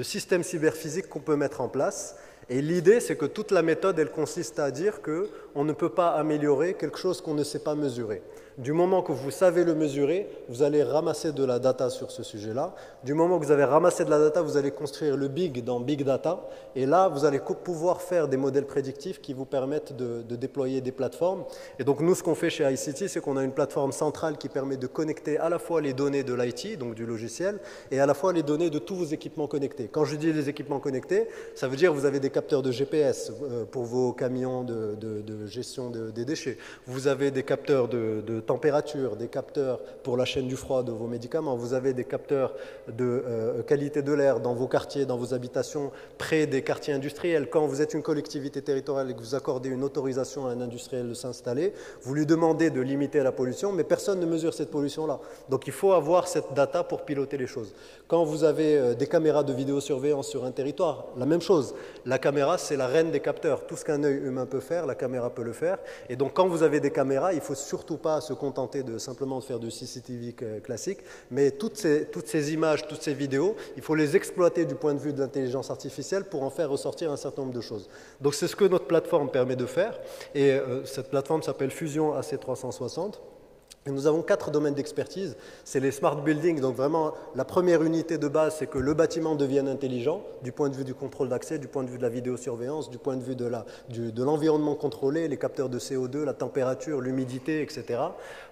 systèmes cyberphysiques qu'on peut mettre en place. Et l'idée, c'est que toute la méthode, elle consiste à dire qu'on ne peut pas améliorer quelque chose qu'on ne sait pas mesurer. Du moment que vous savez le mesurer, vous allez ramasser de la data sur ce sujet-là. Du moment que vous avez ramassé de la data, vous allez construire le big dans Big Data. Et là, vous allez pouvoir faire des modèles prédictifs qui vous permettent de déployer des plateformes. Et donc, nous, ce qu'on fait chez ICT, c'est qu'on a une plateforme centrale qui permet de connecter à la fois les données de l'IT, donc du logiciel, et à la fois les données de tous vos équipements connectés. Quand je dis les équipements connectés, ça veut dire que vous avez des capteurs de GPS pour vos camions de gestion des déchets. Vous avez des capteurs de température, des capteurs pour la chaîne du froid de vos médicaments. Vous avez des capteurs de qualité de l'air dans vos quartiers, dans vos habitations, près des quartiers industriels. Quand vous êtes une collectivité territoriale et que vous accordez une autorisation à un industriel de s'installer, vous lui demandez de limiter la pollution, mais personne ne mesure cette pollution-là. Donc il faut avoir cette data pour piloter les choses. Quand vous avez des caméras de vidéosurveillance sur un territoire, la même chose. La caméra, c'est la reine des capteurs. Tout ce qu'un œil humain peut faire, la caméra peut le faire. Et donc quand vous avez des caméras, il ne faut surtout pas se contenter simplement de faire du CCTV classique, mais toutes ces images, toutes ces vidéos, il faut les exploiter du point de vue de l'intelligence artificielle pour en faire ressortir un certain nombre de choses. Donc c'est ce que notre plateforme permet de faire, et cette plateforme s'appelle Fusion AC360. Et nous avons 4 domaines d'expertise. C'est les smart buildings, donc vraiment la première unité de base, c'est que le bâtiment devienne intelligent du point de vue du contrôle d'accès, du point de vue de la vidéosurveillance, du point de vue de l'environnement contrôlé, les capteurs de CO2, la température, l'humidité, etc.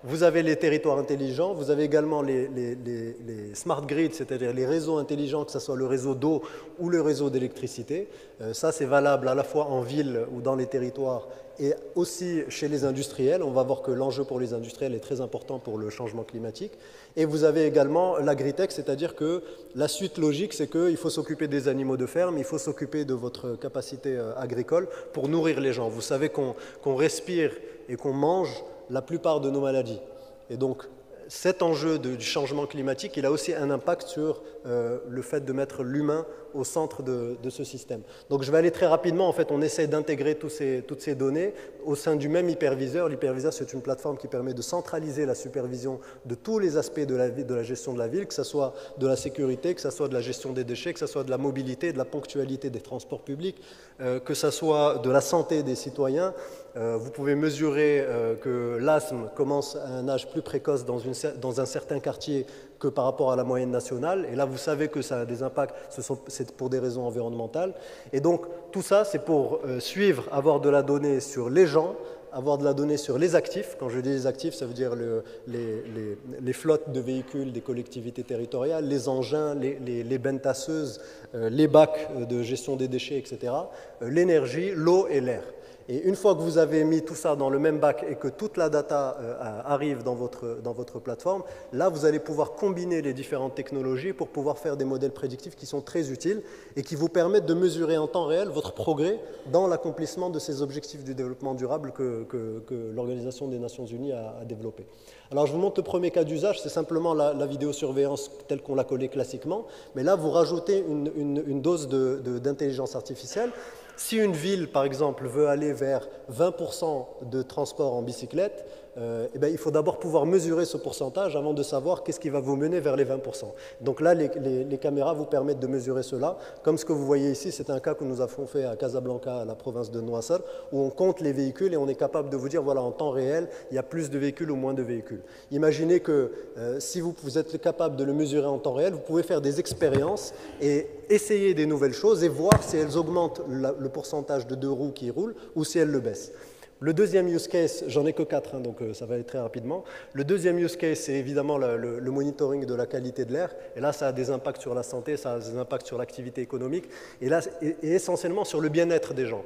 Vous avez les territoires intelligents, vous avez également les smart grids, c'est-à-dire les réseaux intelligents, que ce soit le réseau d'eau ou le réseau d'électricité. Ça, c'est valable à la fois en ville ou dans les territoires, et aussi chez les industriels. On va voir que l'enjeu pour les industriels est très important pour le changement climatique. Et vous avez également l'agritech, c'est-à-dire que la suite logique, c'est qu'il faut s'occuper des animaux de ferme, il faut s'occuper de votre capacité agricole pour nourrir les gens. Vous savez qu'on respire et qu'on mange la plupart de nos maladies. Et donc, cet enjeu du changement climatique, il a aussi un impact sur le fait de mettre l'humain au centre de ce système. Donc je vais aller très rapidement. En fait, on essaie d'intégrer toutes ces données au sein du même hyperviseur. L'hyperviseur, c'est une plateforme qui permet de centraliser la supervision de tous les aspects de la gestion de la ville, que ce soit de la sécurité, que ce soit de la gestion des déchets, que ce soit de la mobilité, de la ponctualité des transports publics, que ce soit de la santé des citoyens. Vous pouvez mesurer que l'asthme commence à un âge plus précoce dans un certain quartier que par rapport à la moyenne nationale. Et là, vous savez que ça a des impacts, c'est pour des raisons environnementales. Et donc, tout ça, c'est pour suivre, avoir de la donnée sur les gens, avoir de la donnée sur les actifs. Quand je dis les actifs, ça veut dire les flottes de véhicules des collectivités territoriales, les engins, les bennes tasseuses, les bacs de gestion des déchets, etc., l'énergie, l'eau et l'air. Et une fois que vous avez mis tout ça dans le même bac et que toute la data arrive dans votre plateforme, là, vous allez pouvoir combiner les différentes technologies pour pouvoir faire des modèles prédictifs qui sont très utiles et qui vous permettent de mesurer en temps réel votre progrès dans l'accomplissement de ces objectifs du développement durable que l'Organisation des Nations Unies a développés. Alors, je vous montre le premier cas d'usage, c'est simplement la vidéosurveillance telle qu'on la connaît classiquement, mais là, vous rajoutez une dose d'intelligence artificielle. Si une ville, par exemple, veut aller vers 20% de transport en bicyclette, eh bien, il faut d'abord pouvoir mesurer ce pourcentage avant de savoir qu'est-ce qui va vous mener vers les 20%. Donc là, les caméras vous permettent de mesurer cela. Comme ce que vous voyez ici, c'est un cas que nous avons fait à Casablanca, à la province de Noassar, où on compte les véhicules et on est capable de vous dire, voilà, en temps réel, il y a plus de véhicules ou moins de véhicules. Imaginez que si vous êtes capable de le mesurer en temps réel, vous pouvez faire des expériences et essayer des nouvelles choses et voir si elles augmentent le pourcentage de deux roues qui roulent ou si elles le baissent. Le deuxième use case, j'en ai que 4, donc ça va aller très rapidement. Le deuxième use case, c'est évidemment le monitoring de la qualité de l'air. Et là, ça a des impacts sur la santé, ça a des impacts sur l'activité économique, et là, et essentiellement sur le bien-être des gens.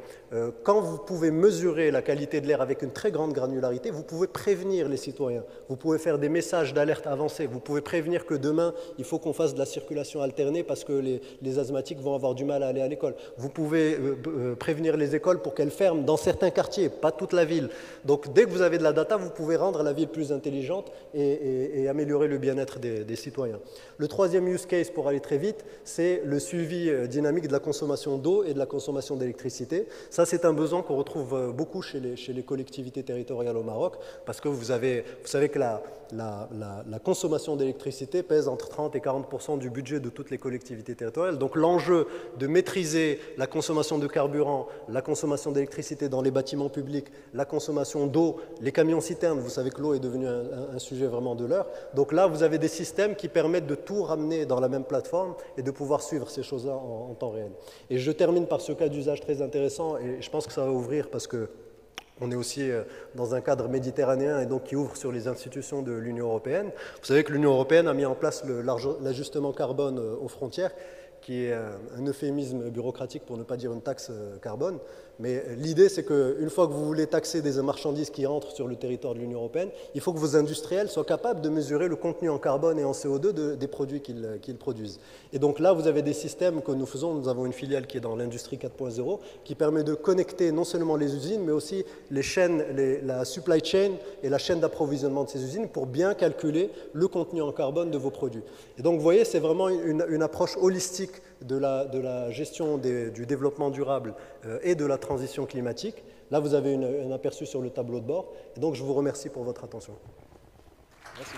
Quand vous pouvez mesurer la qualité de l'air avec une très grande granularité, vous pouvez prévenir les citoyens. Vous pouvez faire des messages d'alerte avancés. Vous pouvez prévenir que demain, il faut qu'on fasse de la circulation alternée parce que les asthmatiques vont avoir du mal à aller à l'école. Vous pouvez prévenir les écoles pour qu'elles ferment dans certains quartiers, pas toute la ville. Donc, dès que vous avez de la data, vous pouvez rendre la ville plus intelligente et améliorer le bien-être des citoyens. Le troisième use case, pour aller très vite, c'est le suivi dynamique de la consommation d'eau et de la consommation d'électricité. Ça, c'est un besoin qu'on retrouve beaucoup chez les collectivités territoriales au Maroc, parce que vous savez que la consommation d'électricité pèse entre 30 et 40% du budget de toutes les collectivités territoriales. Donc, l'enjeu de maîtriser la consommation de carburant, la consommation d'électricité dans les bâtiments publics, la consommation d'eau, les camions-citernes, vous savez que l'eau est devenue un sujet vraiment de l'heure. Donc là, vous avez des systèmes qui permettent de tout ramener dans la même plateforme et de pouvoir suivre ces choses-là en temps réel. Et je termine par ce cas d'usage très intéressant, et je pense que ça va ouvrir parce que on est aussi dans un cadre méditerranéen et donc qui ouvre sur les institutions de l'Union européenne. Vous savez que l'Union européenne a mis en place l'ajustement carbone aux frontières, qui est un euphémisme bureaucratique pour ne pas dire une taxe carbone. Mais l'idée, c'est qu'une fois que vous voulez taxer des marchandises qui entrent sur le territoire de l'Union européenne, il faut que vos industriels soient capables de mesurer le contenu en carbone et en CO2 des produits qu'ils produisent. Et donc là, vous avez des systèmes que nous faisons. Nous avons une filiale qui est dans l'industrie 4.0, qui permet de connecter non seulement les usines, mais aussi les chaînes, la supply chain et la chaîne d'approvisionnement de ces usines pour bien calculer le contenu en carbone de vos produits. Et donc, vous voyez, c'est vraiment une approche holistique de la gestion du développement durable et de la transition climatique. Là, vous avez un aperçu sur le tableau de bord. Et donc, je vous remercie pour votre attention. Merci.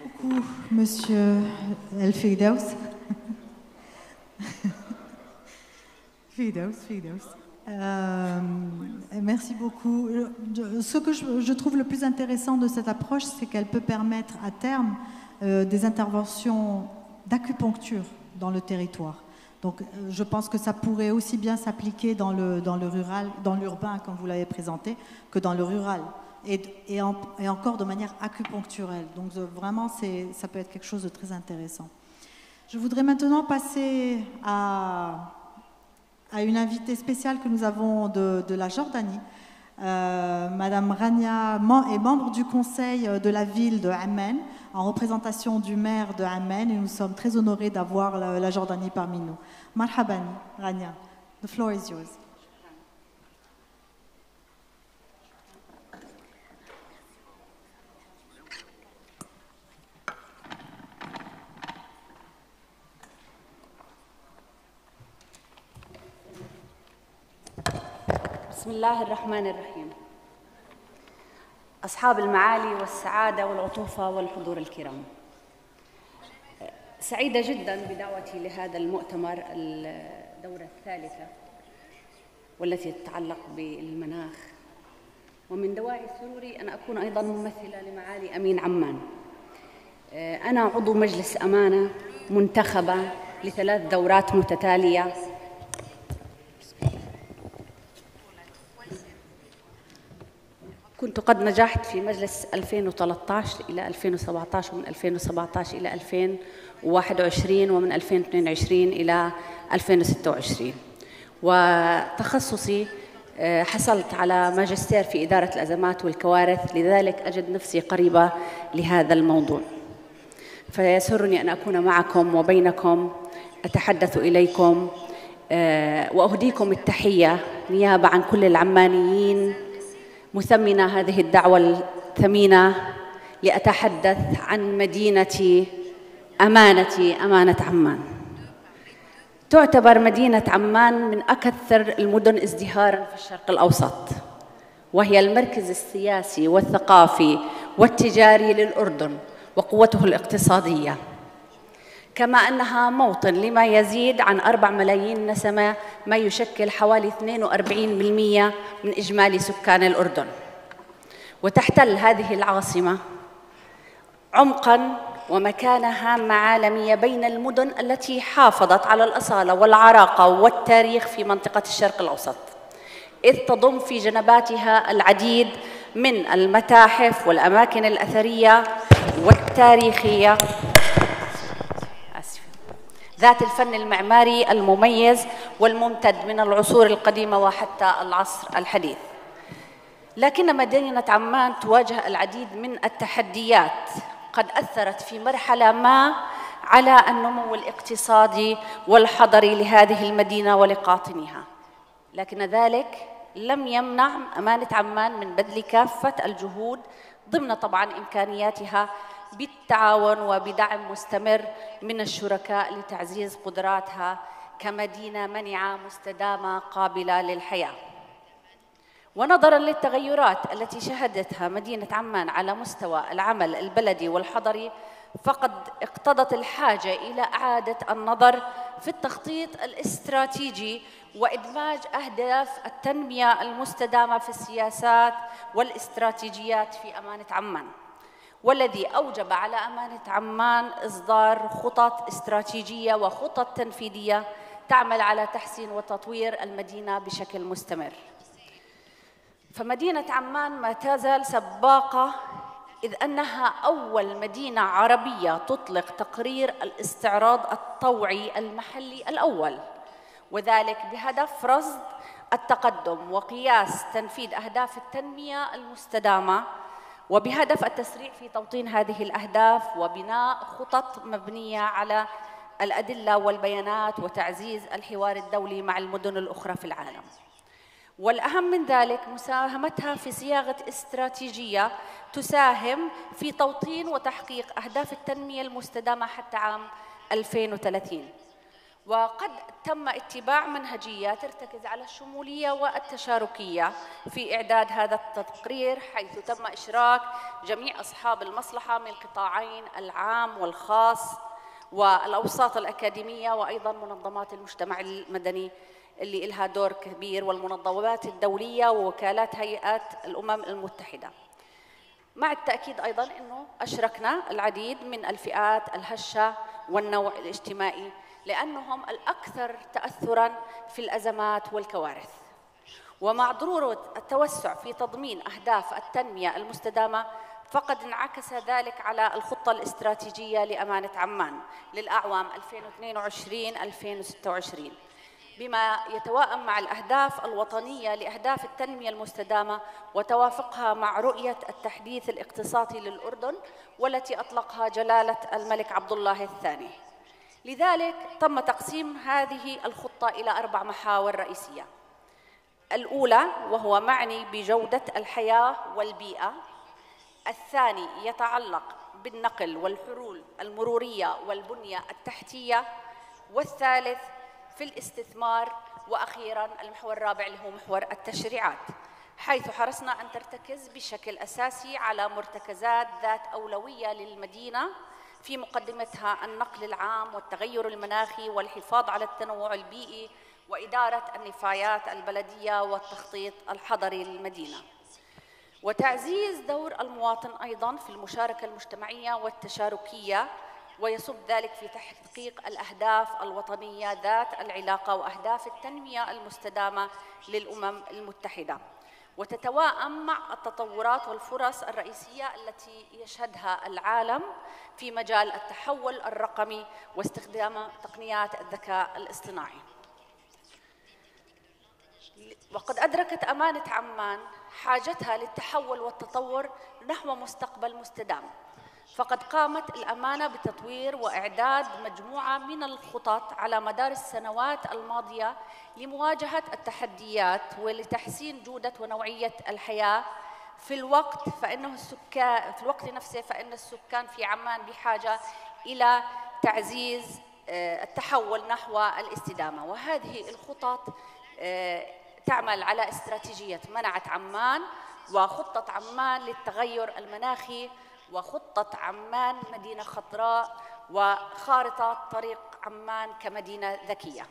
Beaucoup, Monsieur El Fidaous. Merci beaucoup. Ce que je trouve le plus intéressant de cette approche, c'est qu'elle peut permettre à terme des interventions d'acupuncture dans le territoire. Donc, je pense que ça pourrait aussi bien s'appliquer dans le rural, dans l'urbain, comme vous l'avez présenté, que dans le rural, et encore de manière acupuncturelle. Donc, vraiment, ça peut être quelque chose de très intéressant. Je voudrais maintenant passer à une invitée spéciale que nous avons de la Jordanie. Madame Rania est membre du conseil de la ville de Amman, en représentation du maire de Amman, et nous sommes très honorés d'avoir la Jordanie parmi nous. Marhaban, Rania, the floor is yours. بسم الله الرحمن الرحيم. أصحاب المعالي والسعادة والعطوفة والحضور الكرام، سعيدة جدا بدعوتي لهذا المؤتمر الدورة الثالثة والتي تتعلق بالمناخ، ومن دواعي سروري أن أكون أيضا ممثلة لمعالي أمين عمان. أنا عضو مجلس أمانة منتخبة ل3 دورات متتالية، كنت قد نجحت في مجلس 2013 إلى 2017 ومن 2017 إلى 2021 ومن 2022 إلى 2026. وتخصصي حصلت على ماجستير في إدارة الأزمات والكوارث، لذلك أجد نفسي قريبة لهذا الموضوع. فيسرني أن أكون معكم وبينكم، أتحدث إليكم وأهديكم التحية نيابة عن كل العمانيين، مثمنة هذه الدعوة الثمينة لأتحدث عن مدينتي أمانة عمان. تعتبر مدينة عمان من أكثر المدن ازدهاراً في الشرق الأوسط، وهي المركز السياسي والثقافي والتجاري للأردن وقوته الاقتصادية، كما أنها موطن لما يزيد عن 4 ملايين نسمة، ما يشكل حوالي 42% من إجمالي سكان الأردن. وتحتل هذه العاصمة عمقاً ومكانة هامة عالمية بين المدن التي حافظت على الأصالة والعراقة والتاريخ في منطقة الشرق الأوسط، إذ تضم في جنباتها العديد من المتاحف والأماكن الأثرية والتاريخية ذات الفن المعماري المميز والممتد من العصور القديمة وحتى العصر الحديث. لكن مدينة عمان تواجه العديد من التحديات قد أثرت في مرحلة ما على النمو الاقتصادي والحضري لهذه المدينة ولقاطنها، لكن ذلك لم يمنع أمانة عمان من بذل كافة الجهود ضمن طبعاً إمكانياتها بالتعاون وبدعم مستمر من الشركاء لتعزيز قدراتها كمدينة منعة مستدامة قابلة للحياة. ونظراً للتغيرات التي شهدتها مدينة عمان على مستوى العمل البلدي والحضري، فقد اقتضت الحاجة إلى إعادة النظر في التخطيط الاستراتيجي وإدماج أهداف التنمية المستدامة في السياسات والاستراتيجيات في أمانة عمان، والذي أوجب على أمانة عمان إصدار خطط استراتيجية وخطط تنفيذية تعمل على تحسين وتطوير المدينة بشكل مستمر. فمدينة عمان ما تزال سباقة، إذ أنها أول مدينة عربية تطلق تقرير الاستعراض الطوعي المحلي الأول، وذلك بهدف رصد التقدم وقياس تنفيذ أهداف التنمية المستدامة، وبهدف التسريع في توطين هذه الأهداف وبناء خطط مبنية على الأدلة والبيانات وتعزيز الحوار الدولي مع المدن الأخرى في العالم. والأهم من ذلك مساهمتها في صياغة استراتيجية تساهم في توطين وتحقيق أهداف التنمية المستدامة حتى عام 2030. وقد تم اتباع منهجية ترتكز على الشمولية والتشاركية في إعداد هذا التقرير، حيث تم إشراك جميع أصحاب المصلحة من القطاعين العام والخاص والأوساط الأكاديمية وأيضاً منظمات المجتمع المدني اللي لها دور كبير، والمنظمات الدولية ووكالات هيئات الأمم المتحدة. مع التأكيد أيضاً أنه أشركنا العديد من الفئات الهشة والنوع الاجتماعي، لأنهم الأكثر تأثراً في الأزمات والكوارث. ومع ضرورة التوسع في تضمين أهداف التنمية المستدامة، فقد انعكس ذلك على الخطة الاستراتيجية لأمانة عمان للأعوام 2022-2026، بما يتوائم مع الأهداف الوطنية لأهداف التنمية المستدامة وتوافقها مع رؤية التحديث الاقتصادي للأردن والتي أطلقها جلالة الملك عبد الله الثاني. لذلك تم تقسيم هذه الخطة إلى 4 محاور رئيسية. الأولى وهو معني بجودة الحياة والبيئة، الثاني يتعلق بالنقل والحلول المرورية والبنية التحتية، والثالث في الاستثمار وأخيراً المحور الرابع اللي هو محور التشريعات، حيث حرصنا أن ترتكز بشكل أساسي على مرتكزات ذات أولوية للمدينة، في مقدمتها النقل العام والتغير المناخي والحفاظ على التنوع البيئي وإدارة النفايات البلدية والتخطيط الحضري للمدينة، وتعزيز دور المواطن أيضاً في المشاركة المجتمعية والتشاركية، ويصب ذلك في تحقيق الأهداف الوطنية ذات العلاقة وأهداف التنمية المستدامة للأمم المتحدة، وتتواءم مع التطورات والفرص الرئيسية التي يشهدها العالم في مجال التحول الرقمي واستخدام تقنيات الذكاء الاصطناعي. وقد أدركت أمانة عمان حاجتها للتحول والتطور نحو مستقبل مستدام، فقد قامت الأمانة بتطوير وإعداد مجموعة من الخطط على مدار السنوات الماضية لمواجهة التحديات ولتحسين جودة ونوعية الحياة في الوقت نفسه، فإن السكان في عمان بحاجة إلى تعزيز التحول نحو الاستدامة. وهذه الخطط تعمل على استراتيجية منعت عمان، وخطة عمان للتغير المناخي، وخطة عمان مدينة خضراء، وخارطة طريق عمان كمدينة ذكية.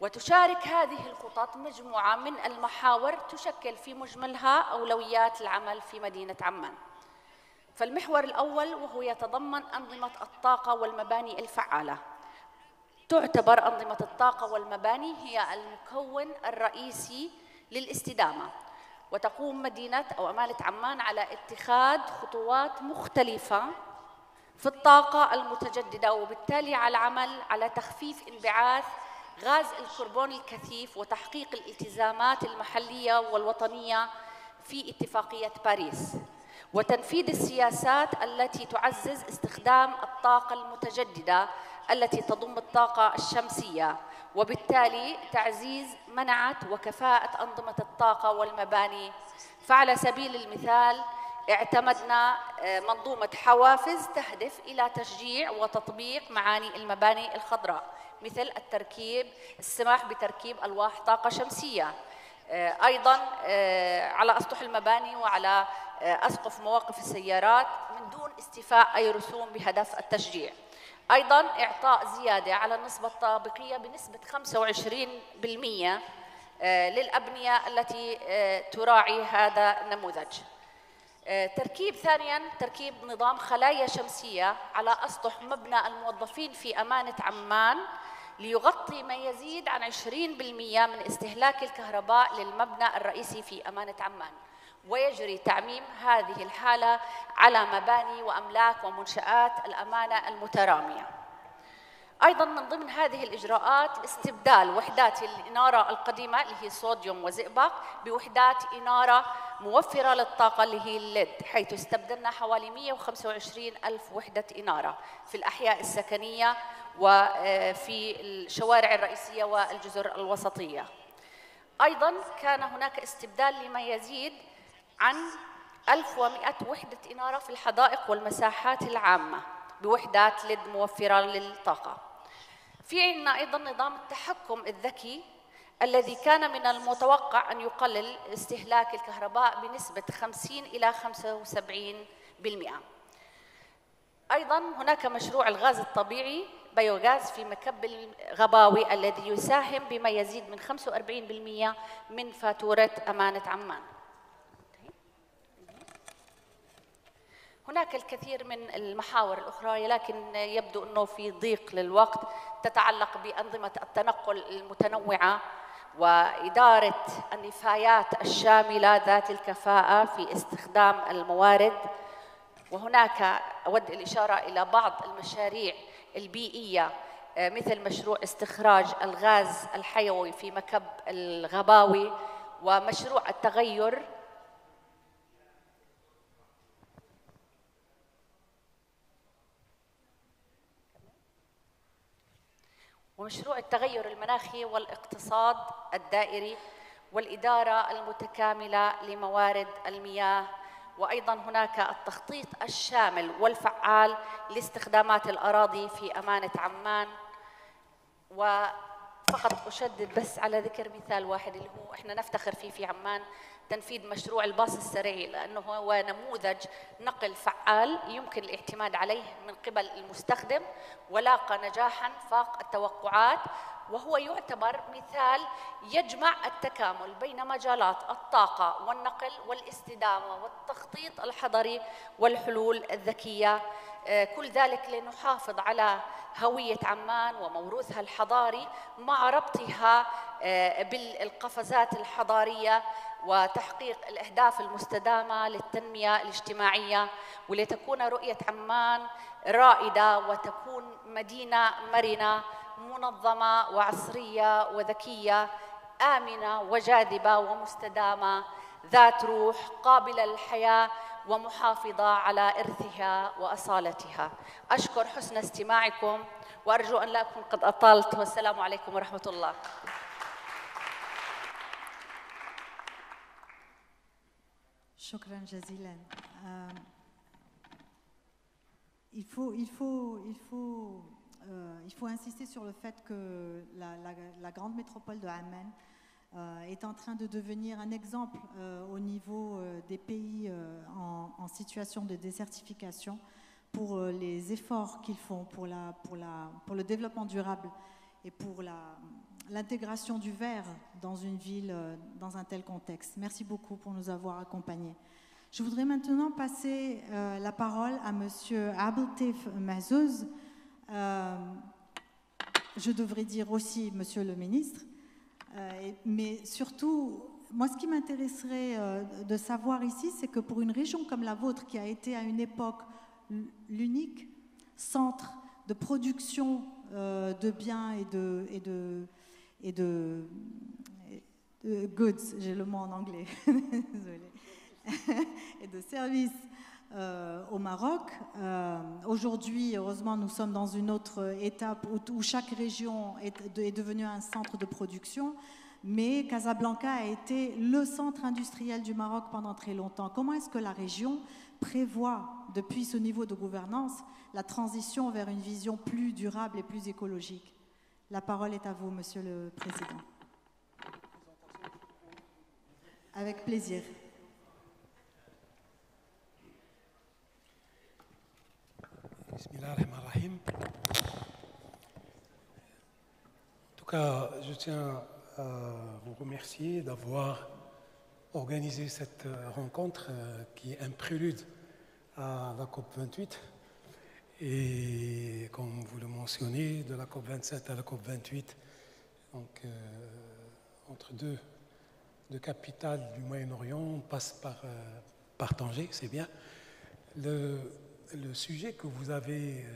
وتشارك هذه الخطط مجموعة من المحاور تشكل في مجملها أولويات العمل في مدينة عمان. فالمحور الأول وهو يتضمن أنظمة الطاقة والمباني الفعالة. تعتبر أنظمة الطاقة والمباني هي المكون الرئيسي للاستدامة، وتقوم مدينة أو أمانة عمان على اتخاذ خطوات مختلفة في الطاقة المتجددة، وبالتالي على العمل على تخفيف انبعاث غاز الكربون الكثيف وتحقيق الالتزامات المحلية والوطنية في اتفاقية باريس، وتنفيذ السياسات التي تعزز استخدام الطاقة المتجددة التي تضم الطاقة الشمسية، وبالتالي تعزيز منعت وكفاءة أنظمة الطاقة والمباني. فعلى سبيل المثال اعتمدنا منظومة حوافز تهدف إلى تشجيع وتطبيق معاني المباني الخضراء، مثل السماح بتركيب ألواح طاقة شمسية، أيضاً على أسطح المباني وعلى أسقف مواقف السيارات من دون استيفاء أي رسوم بهدف التشجيع. أيضاً إعطاء زيادة على النسبة الطابقية بنسبة 25% للأبنية التي تراعي هذا النموذج. ثانياً تركيب نظام خلايا شمسية على أسطح مبنى الموظفين في أمانة عمان ليغطي ما يزيد عن 20% من استهلاك الكهرباء للمبنى الرئيسي في أمانة عمان، ويجري تعميم هذه الحالة على مباني وأملاك ومنشآت الأمانة المترامية. أيضاً من ضمن هذه الإجراءات استبدال وحدات الإنارة القديمة اللي هي صوديوم وزئبق بوحدات إنارة موفرة للطاقة اللي هي الليد، حيث استبدلنا حوالي 125 ألف وحدة إنارة في الأحياء السكنية وفي الشوارع الرئيسية والجزر الوسطية. أيضاً كان هناك استبدال لما يزيد عن 1100 وحدة إنارة في الحدائق والمساحات العامة بوحدات ليد موفرة للطاقة. في عندنا أيضاً نظام التحكم الذكي الذي كان من المتوقع أن يقلل استهلاك الكهرباء بنسبة 50 إلى 75%. أيضاً هناك مشروع الغاز الطبيعي بيوغاز في مكب الغباوي الذي يساهم بما يزيد من 45% من فاتورة أمانة عمان. هناك الكثير من المحاور الأخرى، لكن يبدو أنه في ضيق للوقت، تتعلق بأنظمة التنقل المتنوعة وإدارة النفايات الشاملة ذات الكفاءة في استخدام الموارد. وهناك أود الإشارة إلى بعض المشاريع البيئية مثل مشروع استخراج الغاز الحيوي في مكب الغباوي، ومشروع التغير المناخي والاقتصاد الدائري والإدارة المتكاملة لموارد المياه. وأيضاً هناك التخطيط الشامل والفعال لاستخدامات الأراضي في أمانة عمان. فقط أشدد بس على ذكر مثال واحد اللي هو إحنا نفتخر فيه في عمان، تنفيذ مشروع الباص السريع، لأنه هو نموذج نقل فعال يمكن الاعتماد عليه من قبل المستخدم، ولاقى نجاحاً فاق التوقعات، وهو يعتبر مثال يجمع التكامل بين مجالات الطاقة والنقل والاستدامة والتخطيط الحضري والحلول الذكية، كل ذلك لنحافظ على هوية عمان وموروثها الحضاري مع ربطها بالقفزات الحضارية وتحقيق الأهداف المستدامة للتنمية الاجتماعية، ولتكون رؤية عمان رائدة وتكون مدينة مرنة منظمة وعصرية وذكية آمنة وجاذبة ومستدامة ذات روح قابلة للحياة ومحافظة على إرثها وأصالتها. أشكر حسن استماعكم وأرجو أن لا أكون قد أطلت، والسلام عليكم ورحمة الله. شكرا جزيلا. Il faut insister sur le fait que la grande métropole de Amman est en train de devenir un exemple au niveau des pays en situation de désertification pour les efforts qu'ils font pour le développement durable et pour l'intégration du verre dans une ville dans un tel contexte. Merci beaucoup pour nous avoir accompagnés. Je voudrais maintenant passer la parole à Monsieur Abdeltif Mahzouz. Je devrais dire aussi Monsieur le ministre, mais surtout, moi ce qui m'intéresserait de savoir ici, c'est que pour une région comme la vôtre, qui a été à une époque l'unique centre de production de biens et de goods, j'ai le mot en anglais, désolée, et de services au Maroc. Aujourd'hui, heureusement, nous sommes dans une autre étape où chaque région est devenue un centre de production, mais Casablanca a été le centre industriel du Maroc pendant très longtemps. Comment est-ce que la région prévoit, depuis ce niveau de gouvernance, la transition vers une vision plus durable et plus écologique? La parole est à vous, Monsieur le Président. Avec plaisir. Bismillahirrahmanirrahim. En tout cas, je tiens à vous remercier d'avoir organisé cette rencontre qui est un prélude à la COP28. Et comme vous le mentionnez, de la COP27 à la COP28, donc entre deux capitales du Moyen-Orient, on passe par Tanger, c'est bien. Le sujet que vous avez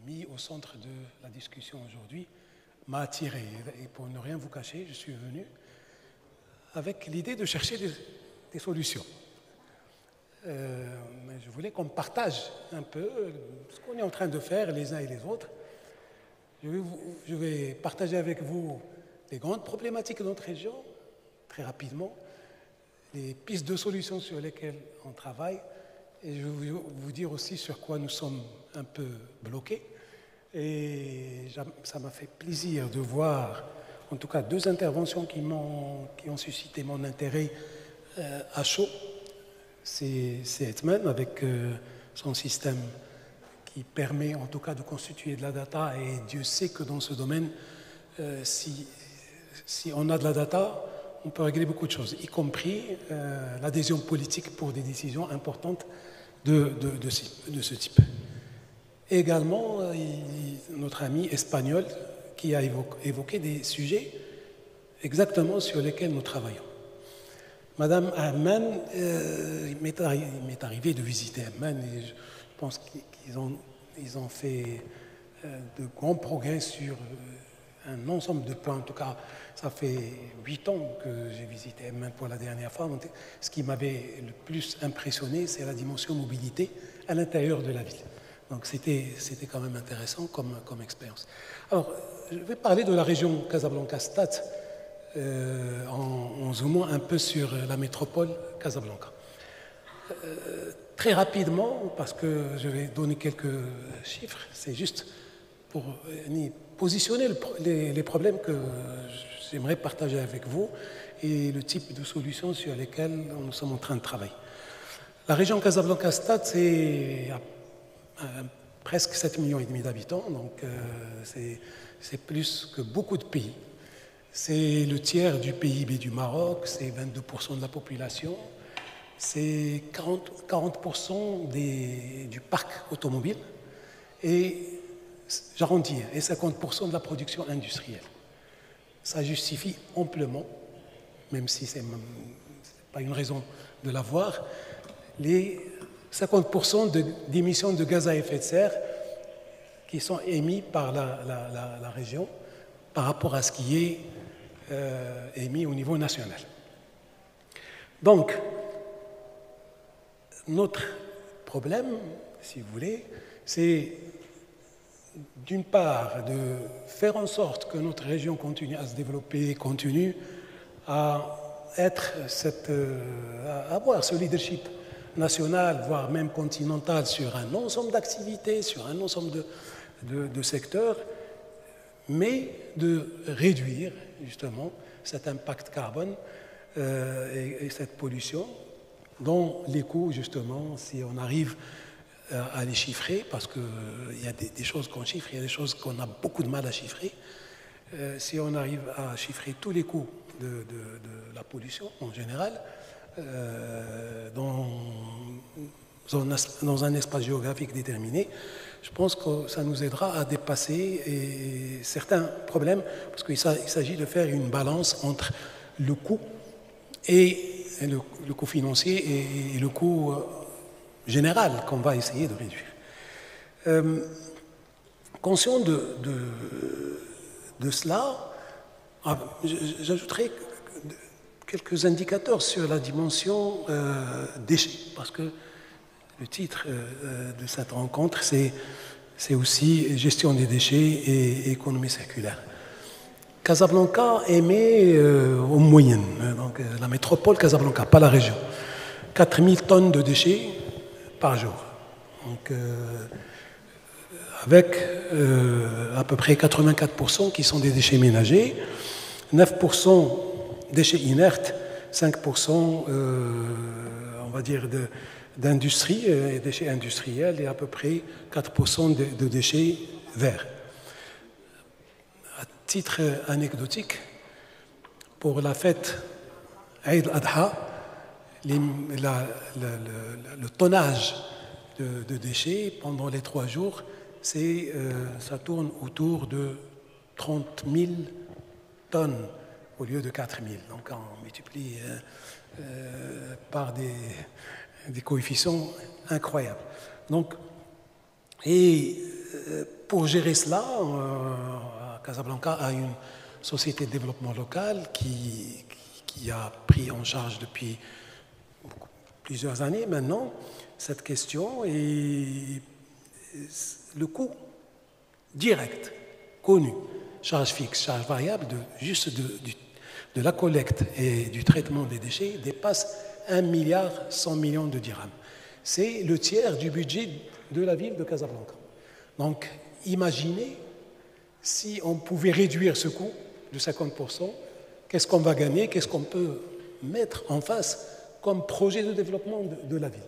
mis au centre de la discussion aujourd'hui m'a attiré. Et pour ne rien vous cacher, je suis venu avec l'idée de chercher des solutions. Mais je voulais qu'on partage un peu ce qu'on est en train de faire les uns et les autres. Je vais partager avec vous les grandes problématiques de notre région, très rapidement, les pistes de solutions sur lesquelles on travaille, et je vais vous dire aussi sur quoi nous sommes un peu bloqués. Et ça m'a fait plaisir de voir, en tout cas, deux interventions qui ont suscité mon intérêt à chaud. C'est Hetman avec son système qui permet en tout cas de constituer de la data, et Dieu sait que dans ce domaine, si on a de la data, on peut régler beaucoup de choses, y compris l'adhésion politique pour des décisions importantes de ce type. Et également, notre ami espagnol qui a évoqué des sujets exactement sur lesquels nous travaillons. Madame Amman, il m'est arrivé de visiter Amman et je pense qu'ils ont fait de grands progrès sur un ensemble de points. En tout cas, ça fait 8 ans que j'ai visité Amman pour la dernière fois. Ce qui m'avait le plus impressionné, c'est la dimension mobilité à l'intérieur de la ville. Donc c'était quand même intéressant comme expérience. Alors, je vais parler de la région Casablanca-Stade en zoomant un peu sur la métropole Casablanca. Très rapidement, parce que je vais donner quelques chiffres, c'est juste pour positionner les problèmes que j'aimerais partager avec vous et le type de solutions sur lesquelles nous sommes en train de travailler. La région Casablanca-Stade, c'est presque 7,5 millions d'habitants, donc c'est plus que beaucoup de pays. C'est le tiers du PIB du Maroc, c'est 22% de la population, c'est 40% du parc automobile et, j'arrondis, et 50% de la production industrielle. Ça justifie amplement, même si ce n'est pas une raison de l'avoir, les 50% d'émissions de gaz à effet de serre qui sont émis par la région par rapport à ce qui est émis au niveau national. Donc, notre problème, si vous voulez, c'est d'une part de faire en sorte que notre région continue à se développer, continue à avoir ce leadership national, voire même continental, sur un ensemble d'activités, sur un ensemble de secteurs, mais de réduire justement cet impact carbone et cette pollution dont les coûts, justement, si on arrive à les chiffrer, parce qu'il y a des choses qu'on chiffre, il y a des choses qu'on a beaucoup de mal à chiffrer, si on arrive à chiffrer tous les coûts de la pollution en général, dans un espace géographique déterminé, je pense que ça nous aidera à dépasser certains problèmes, parce qu'il s'agit de faire une balance entre le coût et le coût financier et le coût général qu'on va essayer de réduire. Conscient de cela, j'ajouterai quelques indicateurs sur la dimension déchets, parce que le titre de cette rencontre, c'est aussi gestion des déchets et économie circulaire. Casablanca émet en moyenne, donc la métropole Casablanca, pas la région, 4000 tonnes de déchets par jour. Donc, avec à peu près 84% qui sont des déchets ménagers, 9% déchets inertes, 5% on va dire d'industrie, déchets industriels et à peu près 4% de déchets verts. À titre anecdotique, pour la fête Eid al-Adha, le tonnage de déchets pendant les 3 jours, ça tourne autour de 30 000 tonnes au lieu de 4 000. Donc on multiplie par des coefficients incroyables. Donc, pour gérer cela, Casablanca a une société de développement local qui a pris en charge depuis plusieurs années maintenant cette question, et le coût direct, connu, charge fixe, charge variable, de la collecte et du traitement des déchets dépasse 1,1 milliard de dirhams. C'est le tiers du budget de la ville de Casablanca. Donc, imaginez si on pouvait réduire ce coût de 50%, qu'est-ce qu'on va gagner, qu'est-ce qu'on peut mettre en face comme projet de développement de la ville,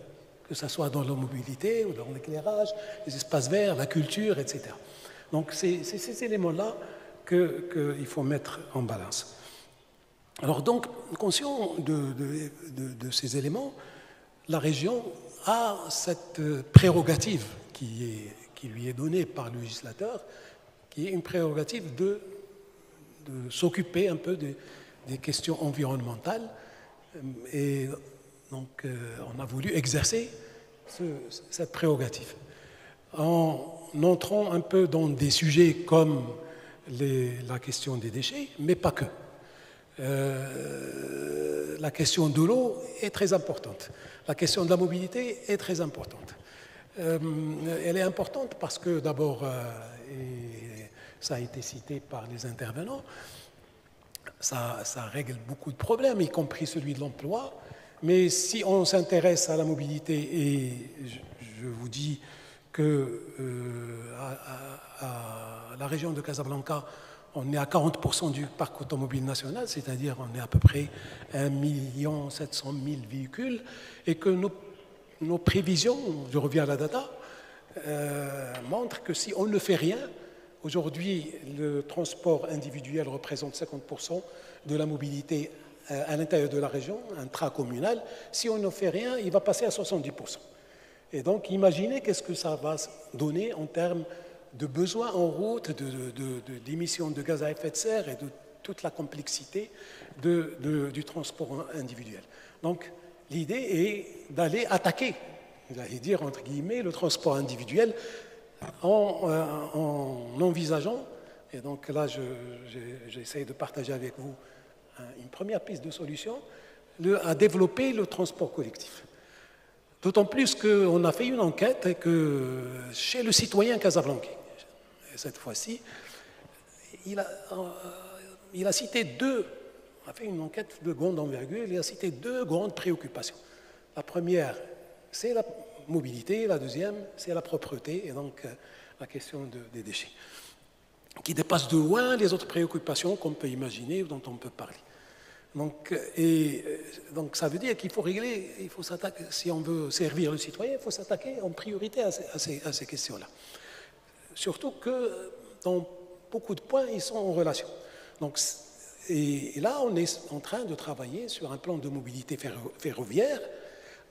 que ce soit dans la mobilité ou dans l'éclairage, les espaces verts, la culture, etc. Donc, c'est ces éléments-là qu'il faut mettre en balance. Alors donc, conscient de ces éléments, la région a cette prérogative qui lui est donnée par le législateur, qui est une prérogative de s'occuper un peu des questions environnementales. Et donc, on a voulu exercer cette prérogative. En entrant un peu dans des sujets comme la question des déchets, mais pas que. La question de l'eau est très importante. La question de la mobilité est très importante. Elle est importante parce que d'abord, et ça a été cité par les intervenants, ça règle beaucoup de problèmes, y compris celui de l'emploi. Mais si on s'intéresse à la mobilité, et je vous dis que à la région de Casablanca, on est à 40% du parc automobile national, c'est-à-dire on est à peu près 1 700 000 véhicules, et que nos prévisions, je reviens à la data, montrent que si on ne fait rien, aujourd'hui le transport individuel représente 50% de la mobilité à l'intérieur de la région, intracommunal. Si on ne fait rien, il va passer à 70%. Et donc imaginez qu'est-ce que ça va donner en termes de besoins en route, d'émissions de gaz à effet de serre et de toute la complexité du transport individuel. Donc l'idée est d'aller attaquer, j'allais dire entre guillemets, le transport individuel en envisageant, et donc là j'essaie de partager avec vous une première piste de solution, à développer le transport collectif. D'autant plus qu'on a fait une enquête et que chez le citoyen casablancais, cette fois-ci, il a cité on a fait une enquête de grande envergure, il a cité 2 grandes préoccupations. La première, c'est la mobilité, la deuxième, c'est la propreté, et donc la question des déchets, qui dépasse de loin les autres préoccupations qu'on peut imaginer ou dont on peut parler. Donc ça veut dire qu'il faut régler, si on veut servir le citoyen, il faut s'attaquer en priorité à ces questions-là. Surtout que dans beaucoup de points, ils sont en relation. Donc, et là, on est en train de travailler sur un plan de mobilité ferroviaire,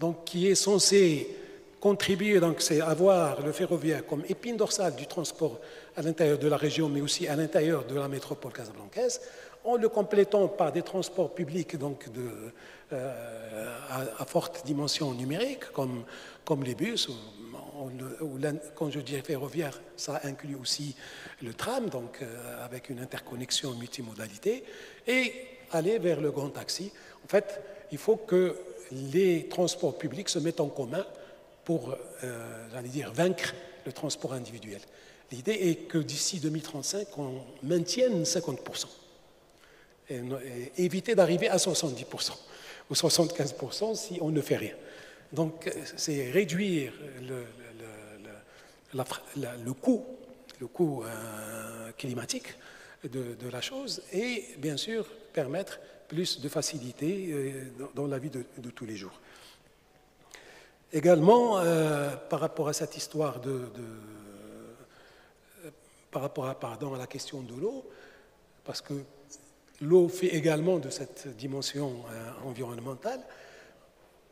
donc, qui est censé contribuer, donc c'est avoir le ferroviaire comme épine dorsale du transport à l'intérieur de la région, mais aussi à l'intérieur de la métropole casablancaise, en le complétant par des transports publics donc à forte dimension numérique, comme les bus, quand je dis ferroviaire, ça inclut aussi le tram, donc avec une interconnexion multimodalité, et aller vers le grand taxi. En fait, il faut que les transports publics se mettent en commun pour, j'allais dire, vaincre le transport individuel. L'idée est que d'ici 2035, on maintienne 50%. Et éviter d'arriver à 70% ou 75% si on ne fait rien. Donc, c'est réduire le coût climatique de la chose et, bien sûr, permettre plus de facilité dans la vie de tous les jours. Également, par rapport à cette histoire par rapport à la question de l'eau, parce que l'eau fait également de cette dimension environnementale.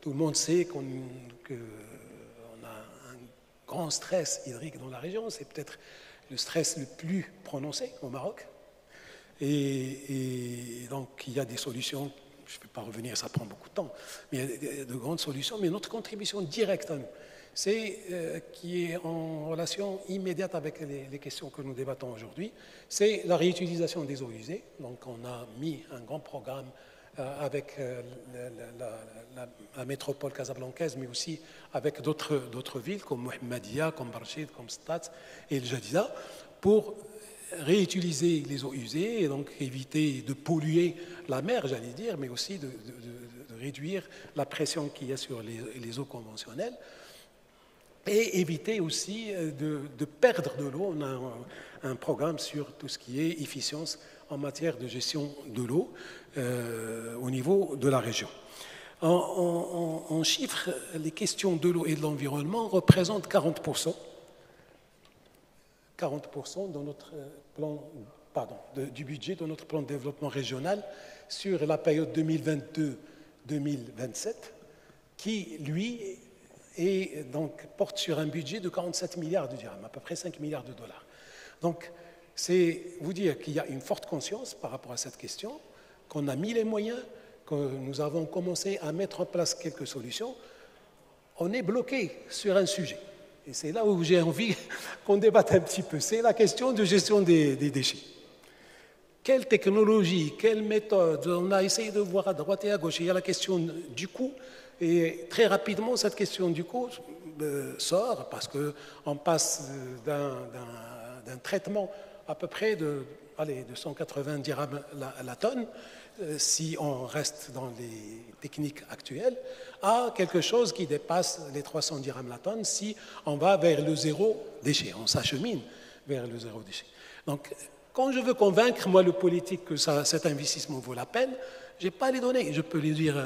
Tout le monde sait qu'on a un grand stress hydrique dans la région. C'est peut-être le stress le plus prononcé au Maroc. Et donc, il y a des solutions. Je ne vais pas revenir, ça prend beaucoup de temps. Mais il y a de grandes solutions. Mais notre contribution directe à nous, c'est qui est en relation immédiate avec les questions que nous débattons aujourd'hui, c'est la réutilisation des eaux usées. Donc on a mis un grand programme avec la métropole casablancaise, mais aussi avec d'autres villes comme Mohammedia, comme Barchid, comme Stat et El Jadida, pour réutiliser les eaux usées et donc éviter de polluer la mer, j'allais dire, mais aussi de réduire la pression qu'il y a sur les eaux conventionnelles. Et éviter aussi de perdre de l'eau. On a un programme sur tout ce qui est efficience en matière de gestion de l'eau au niveau de la région. En chiffres, les questions de l'eau et de l'environnement représentent 40% dans notre plan, du budget de notre plan de développement régional sur la période 2022-2027, qui, lui, et donc porte sur un budget de 47 milliards de dirhams, à peu près 5 milliards de dollars. Donc, c'est vous dire qu'il y a une forte conscience par rapport à cette question, qu'on a mis les moyens, que nous avons commencé à mettre en place quelques solutions. On est bloqué sur un sujet. Et c'est là où j'ai envie qu'on débatte un petit peu. C'est la question de gestion des déchets. Quelle technologie, quelle méthode? On a essayé de voir à droite et à gauche. Il y a la question du coût. Et très rapidement, cette question du coût sort parce qu'on passe d'un traitement à peu près de 180 dirhams la tonne si on reste dans les techniques actuelles, à quelque chose qui dépasse les 300 dirhams la tonne si on va vers le zéro déchet, on s'achemine vers le zéro déchet. Donc, quand je veux convaincre, moi, le politique, que cet investissement vaut la peine, je n'ai pas les données. Je peux les dire,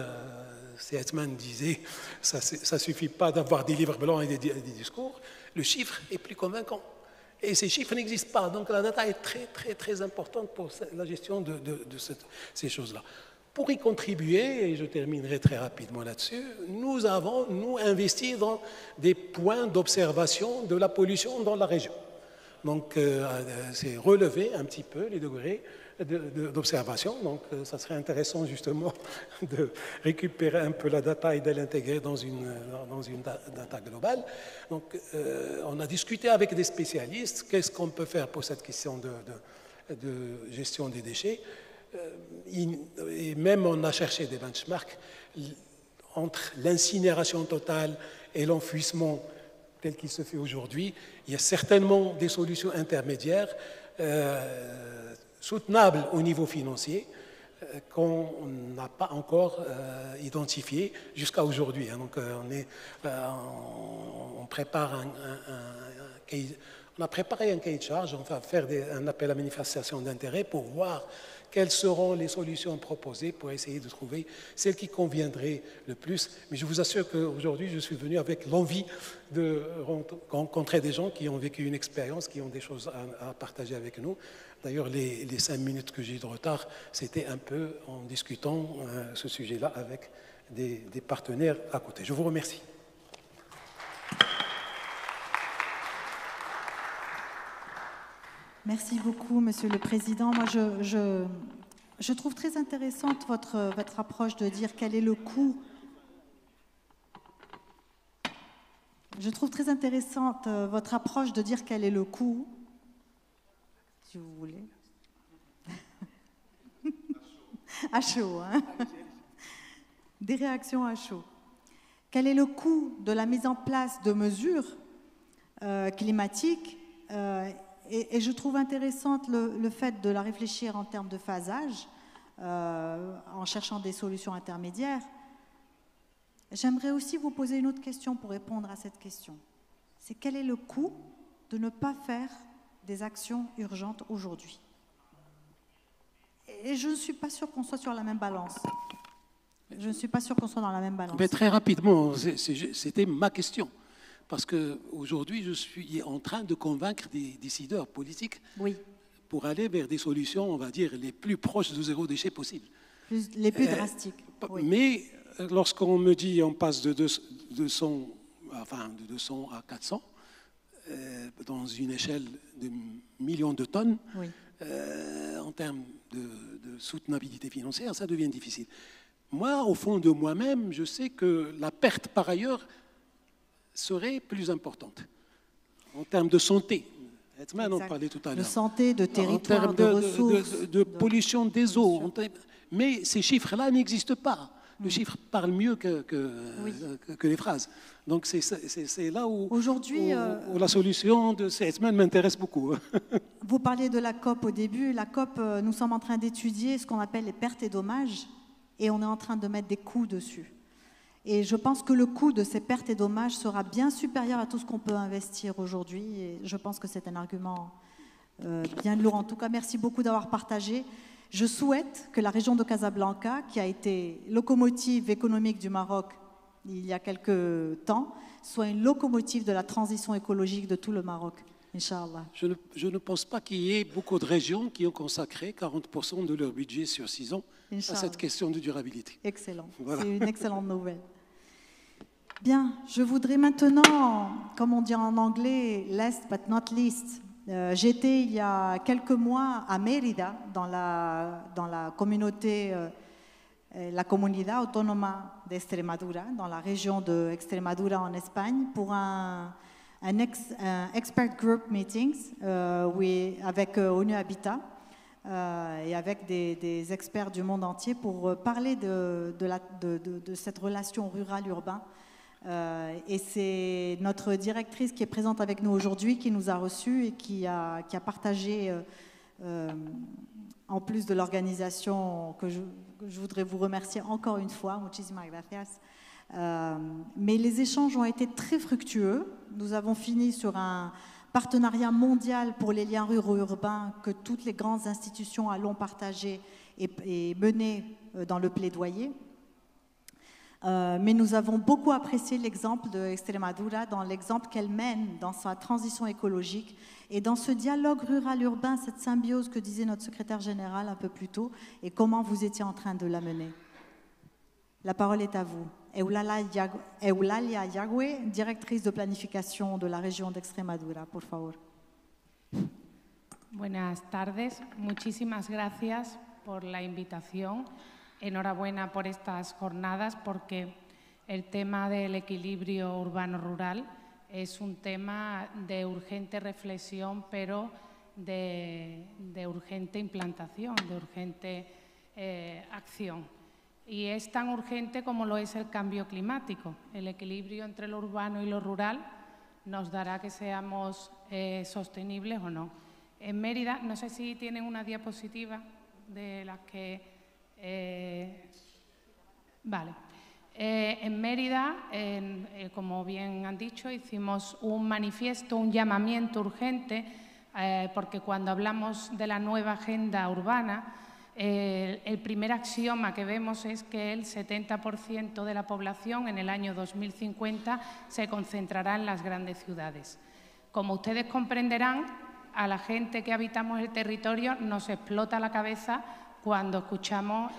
Seidman disait, ça ne suffit pas d'avoir des livres blancs et des discours, le chiffre est plus convaincant. Et ces chiffres n'existent pas. Donc la data est très, très, très importante pour la gestion de ces choses-là. Pour y contribuer, et je terminerai très rapidement là-dessus, nous avons, nous, investi dans des points d'observation de la pollution dans la région. Donc c'est relever un petit peu les degrés d'observation. Donc ça serait intéressant justement de récupérer un peu la data et de l'intégrer dans une data globale. Donc on a discuté avec des spécialistes, qu'est-ce qu'on peut faire pour cette question de gestion des déchets. Et même on a cherché des benchmarks entre l'incinération totale et l'enfouissement tel qu'il se fait aujourd'hui. Il y a certainement des solutions intermédiaires soutenables au niveau financier qu'on n'a pas encore identifiées jusqu'à aujourd'hui. Donc on prépare on a préparé un cahier de charge, on va faire un appel à manifestation d'intérêt pour voir quelles seront les solutions proposées pour essayer de trouver celles qui conviendraient le plus. Mais je vous assure qu'aujourd'hui, je suis venu avec l'envie de rencontrer des gens qui ont vécu une expérience, qui ont des choses à partager avec nous. D'ailleurs, les 5 minutes que j'ai eu de retard, c'était un peu en discutant ce sujet-là avec des partenaires à côté. Je vous remercie. Merci beaucoup, Monsieur le Président. Moi, je trouve très intéressante votre approche de dire quel est le coût. Je trouve très intéressante votre approche de dire quel est le coût, si vous voulez. À chaud, hein. Des réactions à chaud. Quel est le coût de la mise en place de mesures climatiques et je trouve intéressante le fait de la réfléchir en termes de phasage, en cherchant des solutions intermédiaires. J'aimerais aussi vous poser une autre question pour répondre à cette question. C'est quel est le coût de ne pas faire des actions urgentes aujourd'hui? Et je ne suis pas sûre qu'on soit sur la même balance. Je ne suis pas sûre qu'on soit dans la même balance. Mais très rapidement, c'était ma question. Parce qu'aujourd'hui, je suis en train de convaincre des décideurs politiques pour aller vers des solutions, on va dire, les plus proches de zéro déchet possible. Les plus drastiques. Oui. Mais lorsqu'on me dit on passe de 200 à 400, dans une échelle de millions de tonnes, en termes de soutenabilité financière, ça devient difficile. Moi, au fond de moi-même, je sais que la perte par ailleurs serait plus importante en termes de santé. Edman en parlait tout à l'heure. De santé, de territoire, de ressources. De pollution des eaux. Mais ces chiffres-là n'existent pas. Le chiffre parle mieux que les phrases. Donc c'est là où la solution de Edman m'intéresse beaucoup. Vous parliez de la COP au début. La COP, nous sommes en train d'étudier ce qu'on appelle les pertes et dommages et on est en train de mettre des coûts dessus. Et je pense que le coût de ces pertes et dommages sera bien supérieur à tout ce qu'on peut investir aujourd'hui. Et je pense que c'est un argument bien lourd. En tout cas, merci beaucoup d'avoir partagé. Je souhaite que la région de Casablanca, qui a été locomotive économique du Maroc il y a quelques temps, soit une locomotive de la transition écologique de tout le Maroc, Inch'Allah. Je ne pense pas qu'il y ait beaucoup de régions qui ont consacré 40% de leur budget sur 6 ans à cette question de durabilité. Excellent. Voilà. C'est une excellente nouvelle. Bien, je voudrais maintenant, comme on dit en anglais, last but not least, j'étais il y a quelques mois à Mérida, dans la communauté, la Comunidad Autónoma de Extremadura, dans la région de Extremadura en Espagne, pour un expert group meetings avec ONU Habitat et avec des experts du monde entier pour parler de cette relation rurale-urbain. Et c'est notre directrice qui est présente avec nous aujourd'hui qui nous a reçus et qui a partagé en plus de l'organisation que je voudrais vous remercier encore une fois, muchísimas gracias. Mais les échanges ont été très fructueux. Nous avons fini sur un partenariat mondial pour les liens ruraux-urbains que toutes les grandes institutions allons partager et mener dans le plaidoyer. Mais nous avons beaucoup apprécié l'exemple de Extremadura, dans l'exemple qu'elle mène dans sa transition écologique et dans ce dialogue rural-urbain, cette symbiose que disait notre secrétaire général un peu plus tôt, et comment vous étiez en train de la mener. La parole est à vous. Eulalia Yagüe, directrice de planification de la région d'Extremadura, por favor. Buenas tardes, muchísimas gracias por la invitación. Enhorabuena por estas jornadas porque el tema del equilibrio urbano-rural es un tema de urgente reflexión, pero de urgente implantación, de urgente acción. Y es tan urgente como lo es el cambio climático. El equilibrio entre lo urbano y lo rural nos dará que seamos sostenibles o no. En Mérida, no sé si tienen una diapositiva de las que... vale. En Mérida, como bien han dicho, hicimos un manifiesto, un llamamiento urgente, porque cuando hablamos de la nueva agenda urbana, el primer axioma que vemos es que el 70% de la población en el año 2050 se concentrará en las grandes ciudades. Como ustedes comprenderán, a la gente que habitamos el territorio nos explota la cabeza cuando escuchamos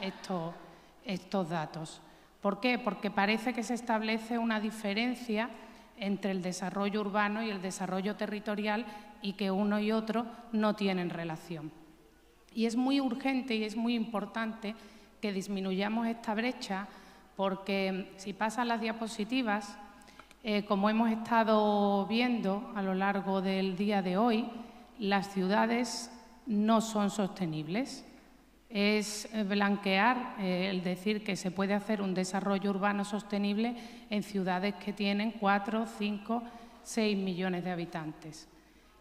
estos datos. ¿Por qué? Porque parece que se establece una diferencia entre el desarrollo urbano y el desarrollo territorial y que uno y otro no tienen relación. Y es muy urgente y es muy importante que disminuyamos esta brecha porque si pasan las diapositivas, como hemos estado viendo a lo largo del día de hoy, las ciudades no son sostenibles. Es blanquear el decir que se puede hacer un desarrollo urbano sostenible en ciudades que tienen 4, 5, 6 millones de habitantes.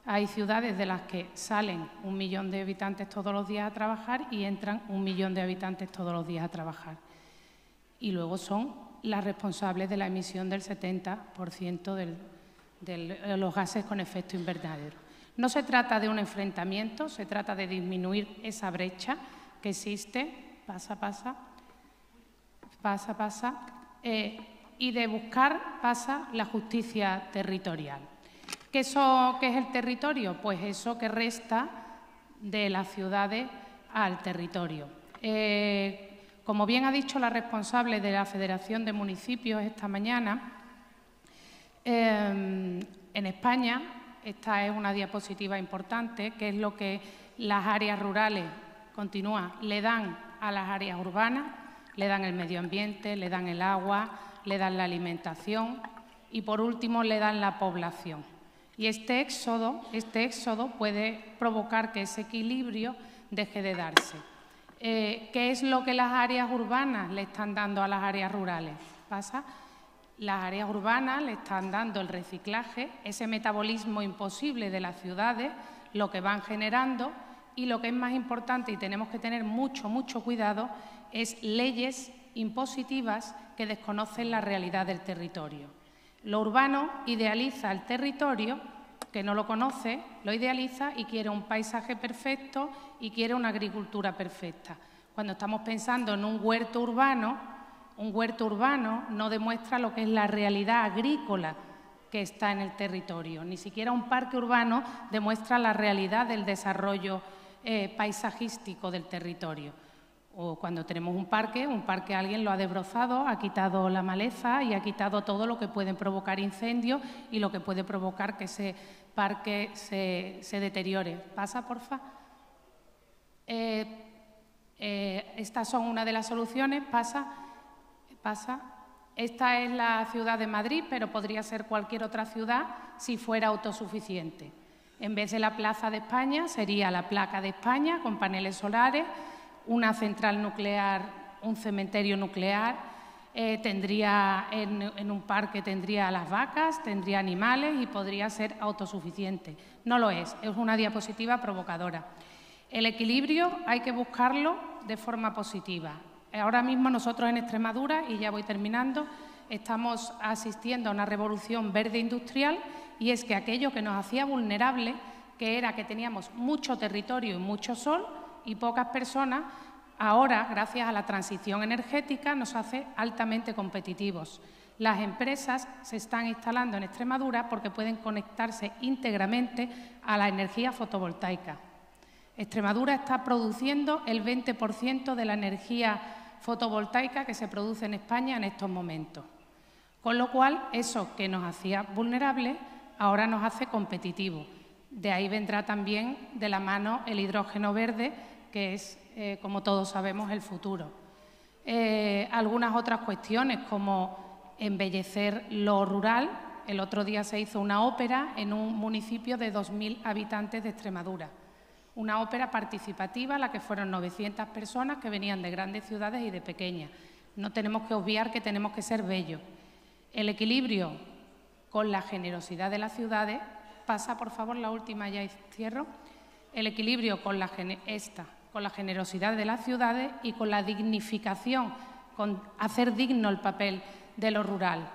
Hay ciudades de las que salen 1 millón de habitantes todos los días a trabajar y entran 1 millón de habitantes todos los días a trabajar. Y luego son las responsables de la emisión del 70% de los gases con efecto invernadero. No se trata de un enfrentamiento, se trata de disminuir esa brecha que existe, y de buscar la justicia territorial. ¿Qué es el territorio? Pues eso que resta de las ciudades al territorio. Como bien ha dicho la responsable de la Federación de Municipios esta mañana, en España, esta es una diapositiva importante, que es lo que las áreas rurales le dan a las áreas urbanas, le dan el medio ambiente, le dan el agua, le dan la alimentación y, por último, le dan la población. Y este éxodo puede provocar que ese equilibrio deje de darse. ¿Qué es lo que las áreas urbanas le están dando a las áreas rurales? Las áreas urbanas le están dando el reciclaje, ese metabolismo imposible de las ciudades, lo que van generando, y lo que es más importante, y tenemos que tener mucho, mucho cuidado, es leyes impositivas que desconocen la realidad del territorio. Lo urbano idealiza el territorio, que no lo conoce, lo idealiza y quiere un paisaje perfecto y quiere una agricultura perfecta. Cuando estamos pensando en un huerto urbano no demuestra lo que es la realidad agrícola que está en el territorio. Ni siquiera un parque urbano demuestra la realidad del desarrollo paisajístico del territorio. O cuando tenemos un parque alguien lo ha desbrozado, ha quitado la maleza y ha quitado todo lo que puede provocar incendios y lo que puede provocar que ese parque se deteriore. Pasa, porfa. Estas son una de las soluciones. Pasa. Esta es la ciudad de Madrid, pero podría ser cualquier otra ciudad si fuera autosuficiente. En vez de la Plaza de España, sería la Placa de España con paneles solares, una central nuclear, un cementerio nuclear, tendría en un parque tendría las vacas, tendría animales y podría ser autosuficiente. No lo es una diapositiva provocadora. El equilibrio hay que buscarlo de forma positiva. Ahora mismo nosotros en Extremadura, y ya voy terminando, estamos asistiendo a una revolución verde industrial, y es que aquello que nos hacía vulnerables, que era que teníamos mucho territorio y mucho sol y pocas personas, ahora, gracias a la transición energética, nos hace altamente competitivos. Las empresas se están instalando en Extremadura porque pueden conectarse íntegramente a la energía fotovoltaica. Extremadura está produciendo el 20% de la energía fotovoltaica que se produce en España en estos momentos. Con lo cual, eso que nos hacía vulnerables, ahora nos hace competitivos. De ahí vendrá también de la mano el hidrógeno verde, que es, como todos sabemos, el futuro. Algunas otras cuestiones, como embellecer lo rural. El otro día se hizo una ópera en un municipio de 2.000 habitantes de Extremadura. Una ópera participativa a la que fueron 900 personas que venían de grandes ciudades y de pequeñas. No tenemos que obviar que tenemos que ser bellos. El equilibrio con la generosidad de las ciudades, pasa por favor la última ya y cierro, el equilibrio con la generosidad de las ciudades y con la dignificación, con hacer digno el papel de lo rural.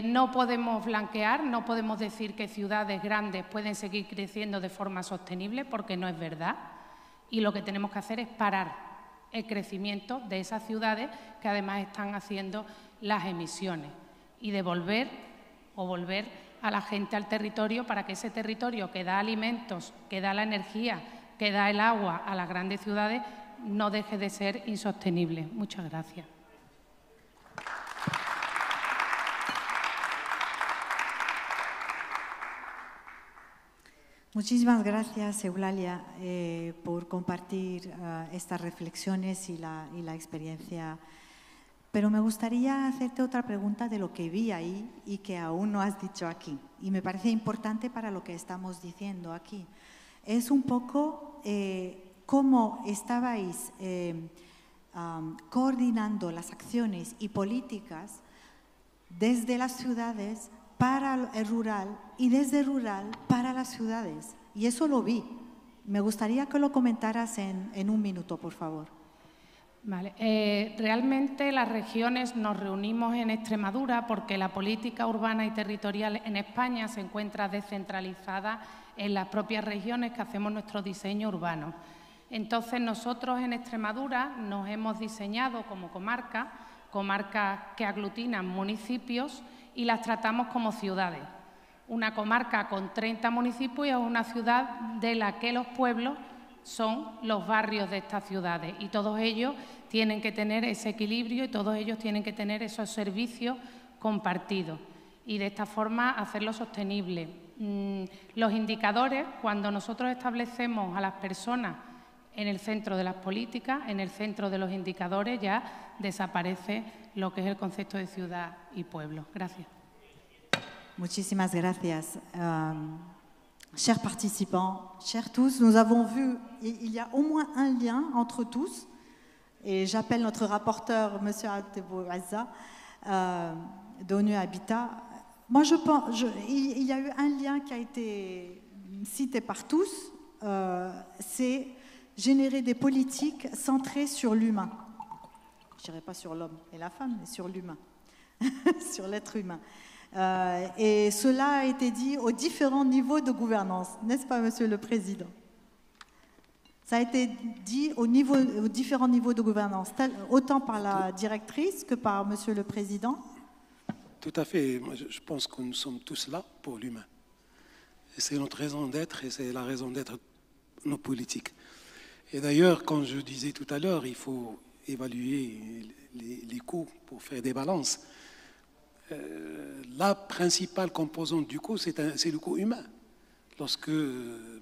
No podemos blanquear, no podemos decir que ciudades grandes pueden seguir creciendo de forma sostenible, porque no es verdad, y lo que tenemos que hacer es parar el crecimiento de esas ciudades que además están haciendo las emisiones, y devolver o volver a la gente al territorio para que ese territorio que da alimentos, que da la energía, que da el agua a las grandes ciudades, no deje de ser insostenible. Muchas gracias. Muchísimas gracias, Eulalia, por compartir estas reflexiones y la experiencia. Pero me gustaría hacerte otra pregunta de lo que vi ahí y que aún no has dicho aquí. Y me parece importante para lo que estamos diciendo aquí. Es un poco cómo estabais coordinando las acciones y políticas desde las ciudades para el rural y desde rural para las ciudades. Y eso lo vi. Me gustaría que lo comentaras en un minuto, por favor. Vale. Realmente las regiones nos reunimos en Extremadura porque la política urbana y territorial en España se encuentra descentralizada en las propias regiones que hacemos nuestro diseño urbano. Entonces nosotros en Extremadura nos hemos diseñado como comarcas que aglutinan municipios y las tratamos como ciudades. Una comarca con 30 municipios es una ciudad de la que los pueblos son los barrios de estas ciudades, y todos ellos tienen que tener ese equilibrio y todos ellos tienen que tener esos servicios compartidos, y de esta forma hacerlo sostenible. Los indicadores, cuando nosotros establecemos a las personas en el centro de las políticas, en el centro de los indicadores, ya desaparece lo que es el concepto de ciudad y pueblo. Gracias. Muchísimas gracias. Chers participants, chers tous, nous avons vu, il y a au moins un lien entre tous, et j'appelle notre rapporteur, M. Abdebouazza, d'ONU Habitat. Moi, je pense, il y a eu un lien qui a été cité par tous, c'est générer des politiques centrées sur l'humain. Je ne dirais pas sur l'homme et la femme, mais sur l'humain, sur l'être humain. Et cela a été dit aux différents niveaux de gouvernance, n'est-ce pas, Monsieur le Président? Ça a été dit aux différents niveaux de gouvernance, autant par la directrice que par Monsieur le Président. Tout à fait. Moi, je pense que nous sommes tous là pour l'humain. C'est notre raison d'être et c'est la raison d'être de nos politiques. Et d'ailleurs, comme je disais tout à l'heure, il faut évaluer les coûts pour faire des balances. La principale composante du coût, c'est le coût humain. Lorsque il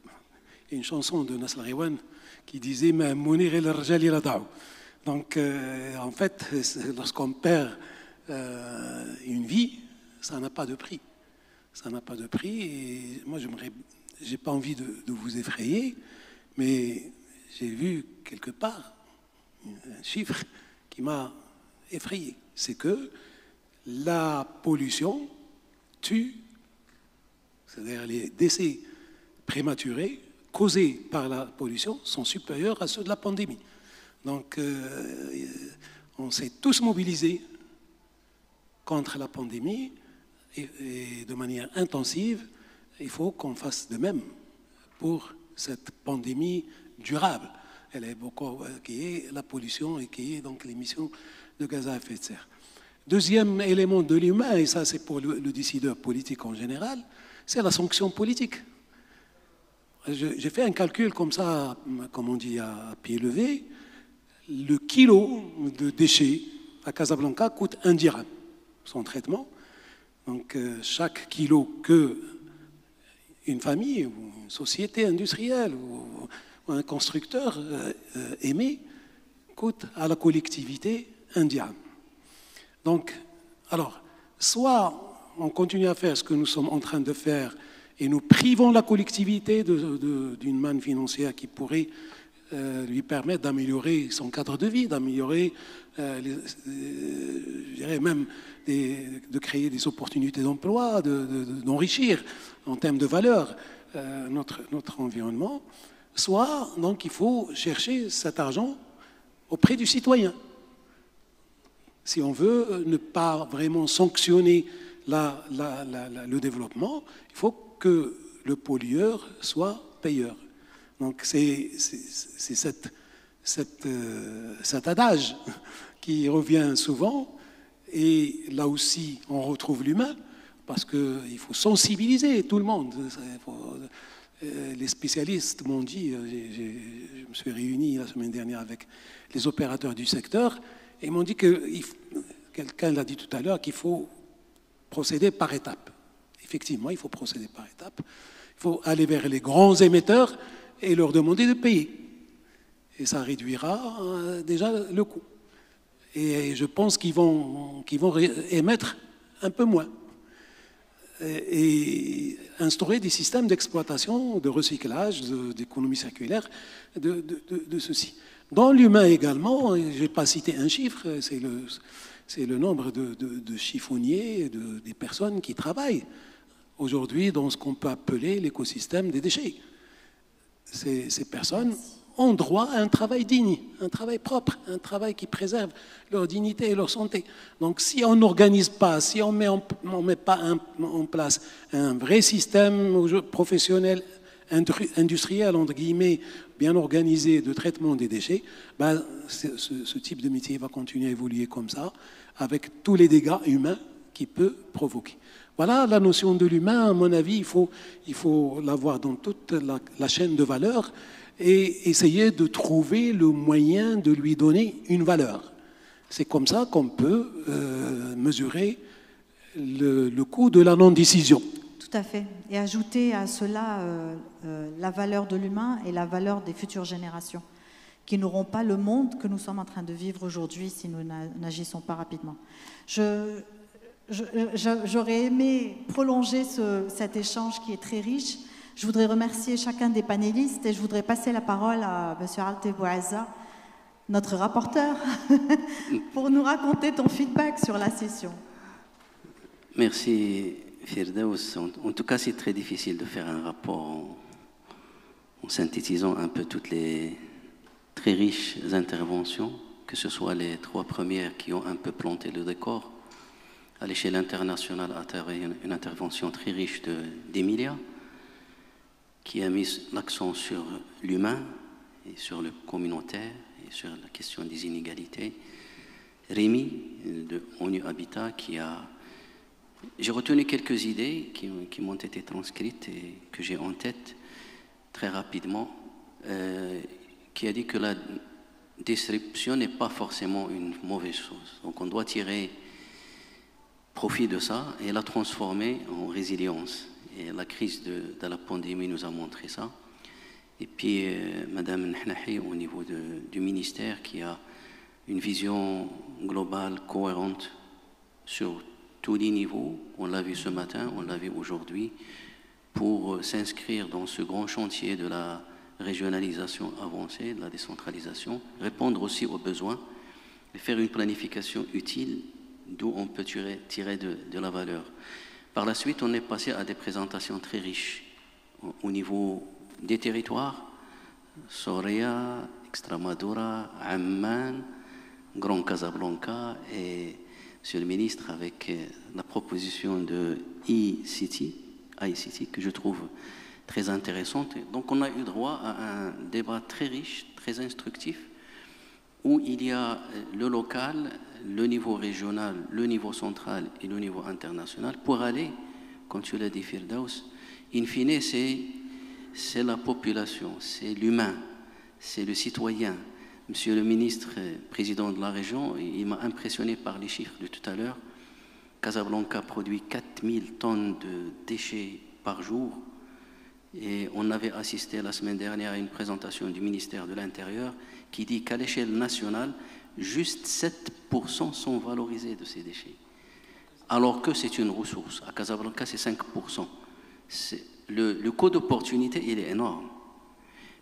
y a une chanson de Nasr Rewan qui disait donc en fait, lorsqu'on perd une vie, ça n'a pas de prix. Ça n'a pas de prix. Et moi, j'ai pas envie de vous effrayer, mais j'ai vu quelque part un chiffre qui m'a effrayé. C'est que la pollution tue, c'est-à-dire les décès prématurés, causés par la pollution sont supérieurs à ceux de la pandémie. Donc, on s'est tous mobilisés contre la pandémie et de manière intensive. Il faut qu'on fasse de même pour cette pandémie durable. Elle est beaucoup, qui est la pollution et qui est donc l'émission de gaz à effet de serre. Deuxième élément de l'humain, et ça c'est pour le décideur politique en général, c'est la sanction politique. J'ai fait un calcul comme ça, comme on dit, à pied levé. Le kilo de déchets à Casablanca coûte 1 dirham, son traitement. Donc chaque kilo que une famille ou une société industrielle ou un constructeur émet coûte à la collectivité 1 dirham. Donc, alors, soit on continue à faire ce que nous sommes en train de faire et nous privons la collectivité d'une manne financière qui pourrait lui permettre d'améliorer son cadre de vie, d'améliorer, je dirais même, de créer des opportunités d'emploi, d'enrichir en termes de valeur notre environnement, soit donc il faut chercher cet argent auprès du citoyen. Si on veut ne pas vraiment sanctionner le développement, il faut que le pollueur soit payeur. Donc c'est cet adage qui revient souvent, et là aussi on retrouve l'humain, parce qu'il faut sensibiliser tout le monde. Les spécialistes m'ont dit, je me suis réuni la semaine dernière avec les opérateurs du secteur, et ils m'ont dit quelqu'un l'a dit tout à l'heure, qu'il faut procéder par étapes. Effectivement, il faut procéder par étapes. Il faut aller vers les grands émetteurs et leur demander de payer. Et ça réduira déjà le coût. Et je pense qu'ils vont émettre un peu moins. Et instaurer des systèmes d'exploitation, de recyclage, d'économie circulaire, de ceci. Dans l'humain également, je n'ai pas cité un chiffre, c'est le nombre de chiffonniers, des personnes qui travaillent aujourd'hui dans ce qu'on peut appeler l'écosystème des déchets. Ces personnes ont droit à un travail digne, un travail propre, un travail qui préserve leur dignité et leur santé. Donc si on n'organise pas, si on ne met pas en place un vrai système professionnel, industriel, entre guillemets, bien organisé de traitement des déchets, ben, ce type de métier va continuer à évoluer comme ça, avec tous les dégâts humains qu'il peut provoquer. Voilà la notion de l'humain, à mon avis, il faut l'avoir dans toute la chaîne de valeur et essayer de trouver le moyen de lui donner une valeur. C'est comme ça qu'on peut mesurer le coût de la non-décision. Tout à fait. Et ajouter à cela la valeur de l'humain et la valeur des futures générations, qui n'auront pas le monde que nous sommes en train de vivre aujourd'hui si nous n'agissons pas rapidement. J'aurais aimé prolonger cet échange qui est très riche. Je voudrais remercier chacun des panélistes et je voudrais passer la parole à M. Alte Bouazza, notre rapporteur, pour nous raconter ton feedback sur la session. Merci Firdaus. En tout cas, c'est très difficile de faire un rapport en synthétisant un peu toutes les très riches interventions, que ce soit les 3 premières qui ont un peu planté le décor. À l'échelle internationale, à travers une intervention très riche d'Emilia, qui a mis l'accent sur l'humain et sur le communautaire et sur la question des inégalités. Rémi, de ONU Habitat, qui a... J'ai retenu quelques idées qui m'ont été transcrites et que j'ai en tête très rapidement, qui a dit que la disruption n'est pas forcément une mauvaise chose. Donc on doit tirer profit de ça et la transformer en résilience. Et la crise de la pandémie nous a montré ça. Et puis, Madame Nahnahi, au niveau du ministère, qui a une vision globale, cohérente sur tous les niveaux, on l'a vu ce matin, on l'a vu aujourd'hui, pour s'inscrire dans ce grand chantier de la régionalisation avancée, de la décentralisation, répondre aussi aux besoins et faire une planification utile d'où on peut tirer de la valeur. Par la suite, on est passé à des présentations très riches au niveau des territoires, Soria, Extremadura, Amman, Grand Casablanca, et Monsieur le ministre, avec la proposition de ICT, que je trouve très intéressante. Donc on a eu droit à un débat très riche, très instructif, où il y a le local, le niveau régional, le niveau central et le niveau international, pour aller, comme tu l'as dit Firdaus, in fine c'est la population, c'est l'humain, c'est le citoyen. Monsieur le ministre, président de la région, il m'a impressionné par les chiffres de tout à l'heure. Casablanca produit 4000 tonnes de déchets par jour. Et on avait assisté la semaine dernière à une présentation du ministère de l'Intérieur qui dit qu'à l'échelle nationale, juste 7% sont valorisés de ces déchets. Alors que c'est une ressource. À Casablanca, c'est 5%. Le coût d'opportunité, il est énorme.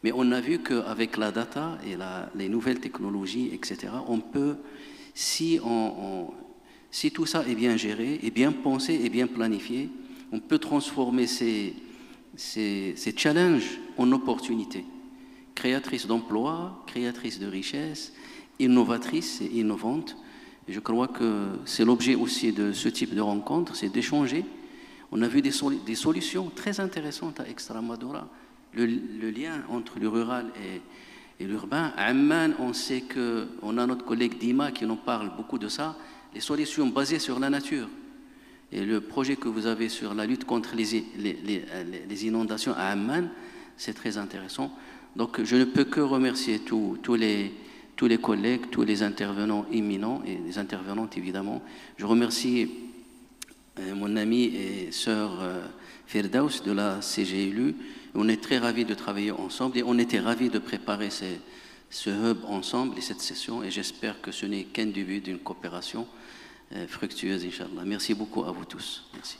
Mais on a vu qu'avec la data et les nouvelles technologies, etc., on peut, si tout ça est bien géré, et bien pensé et bien planifié, on peut transformer ces challenges en opportunités, créatrices d'emplois, créatrices de richesses, innovatrices et innovantes. Et je crois que c'est l'objet aussi de ce type de rencontre, c'est d'échanger. On a vu des solutions très intéressantes à Extremadura, le lien entre le rural et l'urbain. À Amman, on sait qu'on a notre collègue Dima qui nous parle beaucoup de ça, les solutions basées sur la nature. Et le projet que vous avez sur la lutte contre les inondations à Amman, c'est très intéressant. Donc je ne peux que remercier tous les collègues, tous les intervenants imminents et les intervenantes évidemment. Je remercie mon ami et sœur Firdaus de la CGLU. On est très ravis de travailler ensemble et on était ravis de préparer ce hub ensemble et cette session, et j'espère que ce n'est qu'un début d'une coopération fructueuse, Inch'Allah. Merci beaucoup à vous tous. Merci.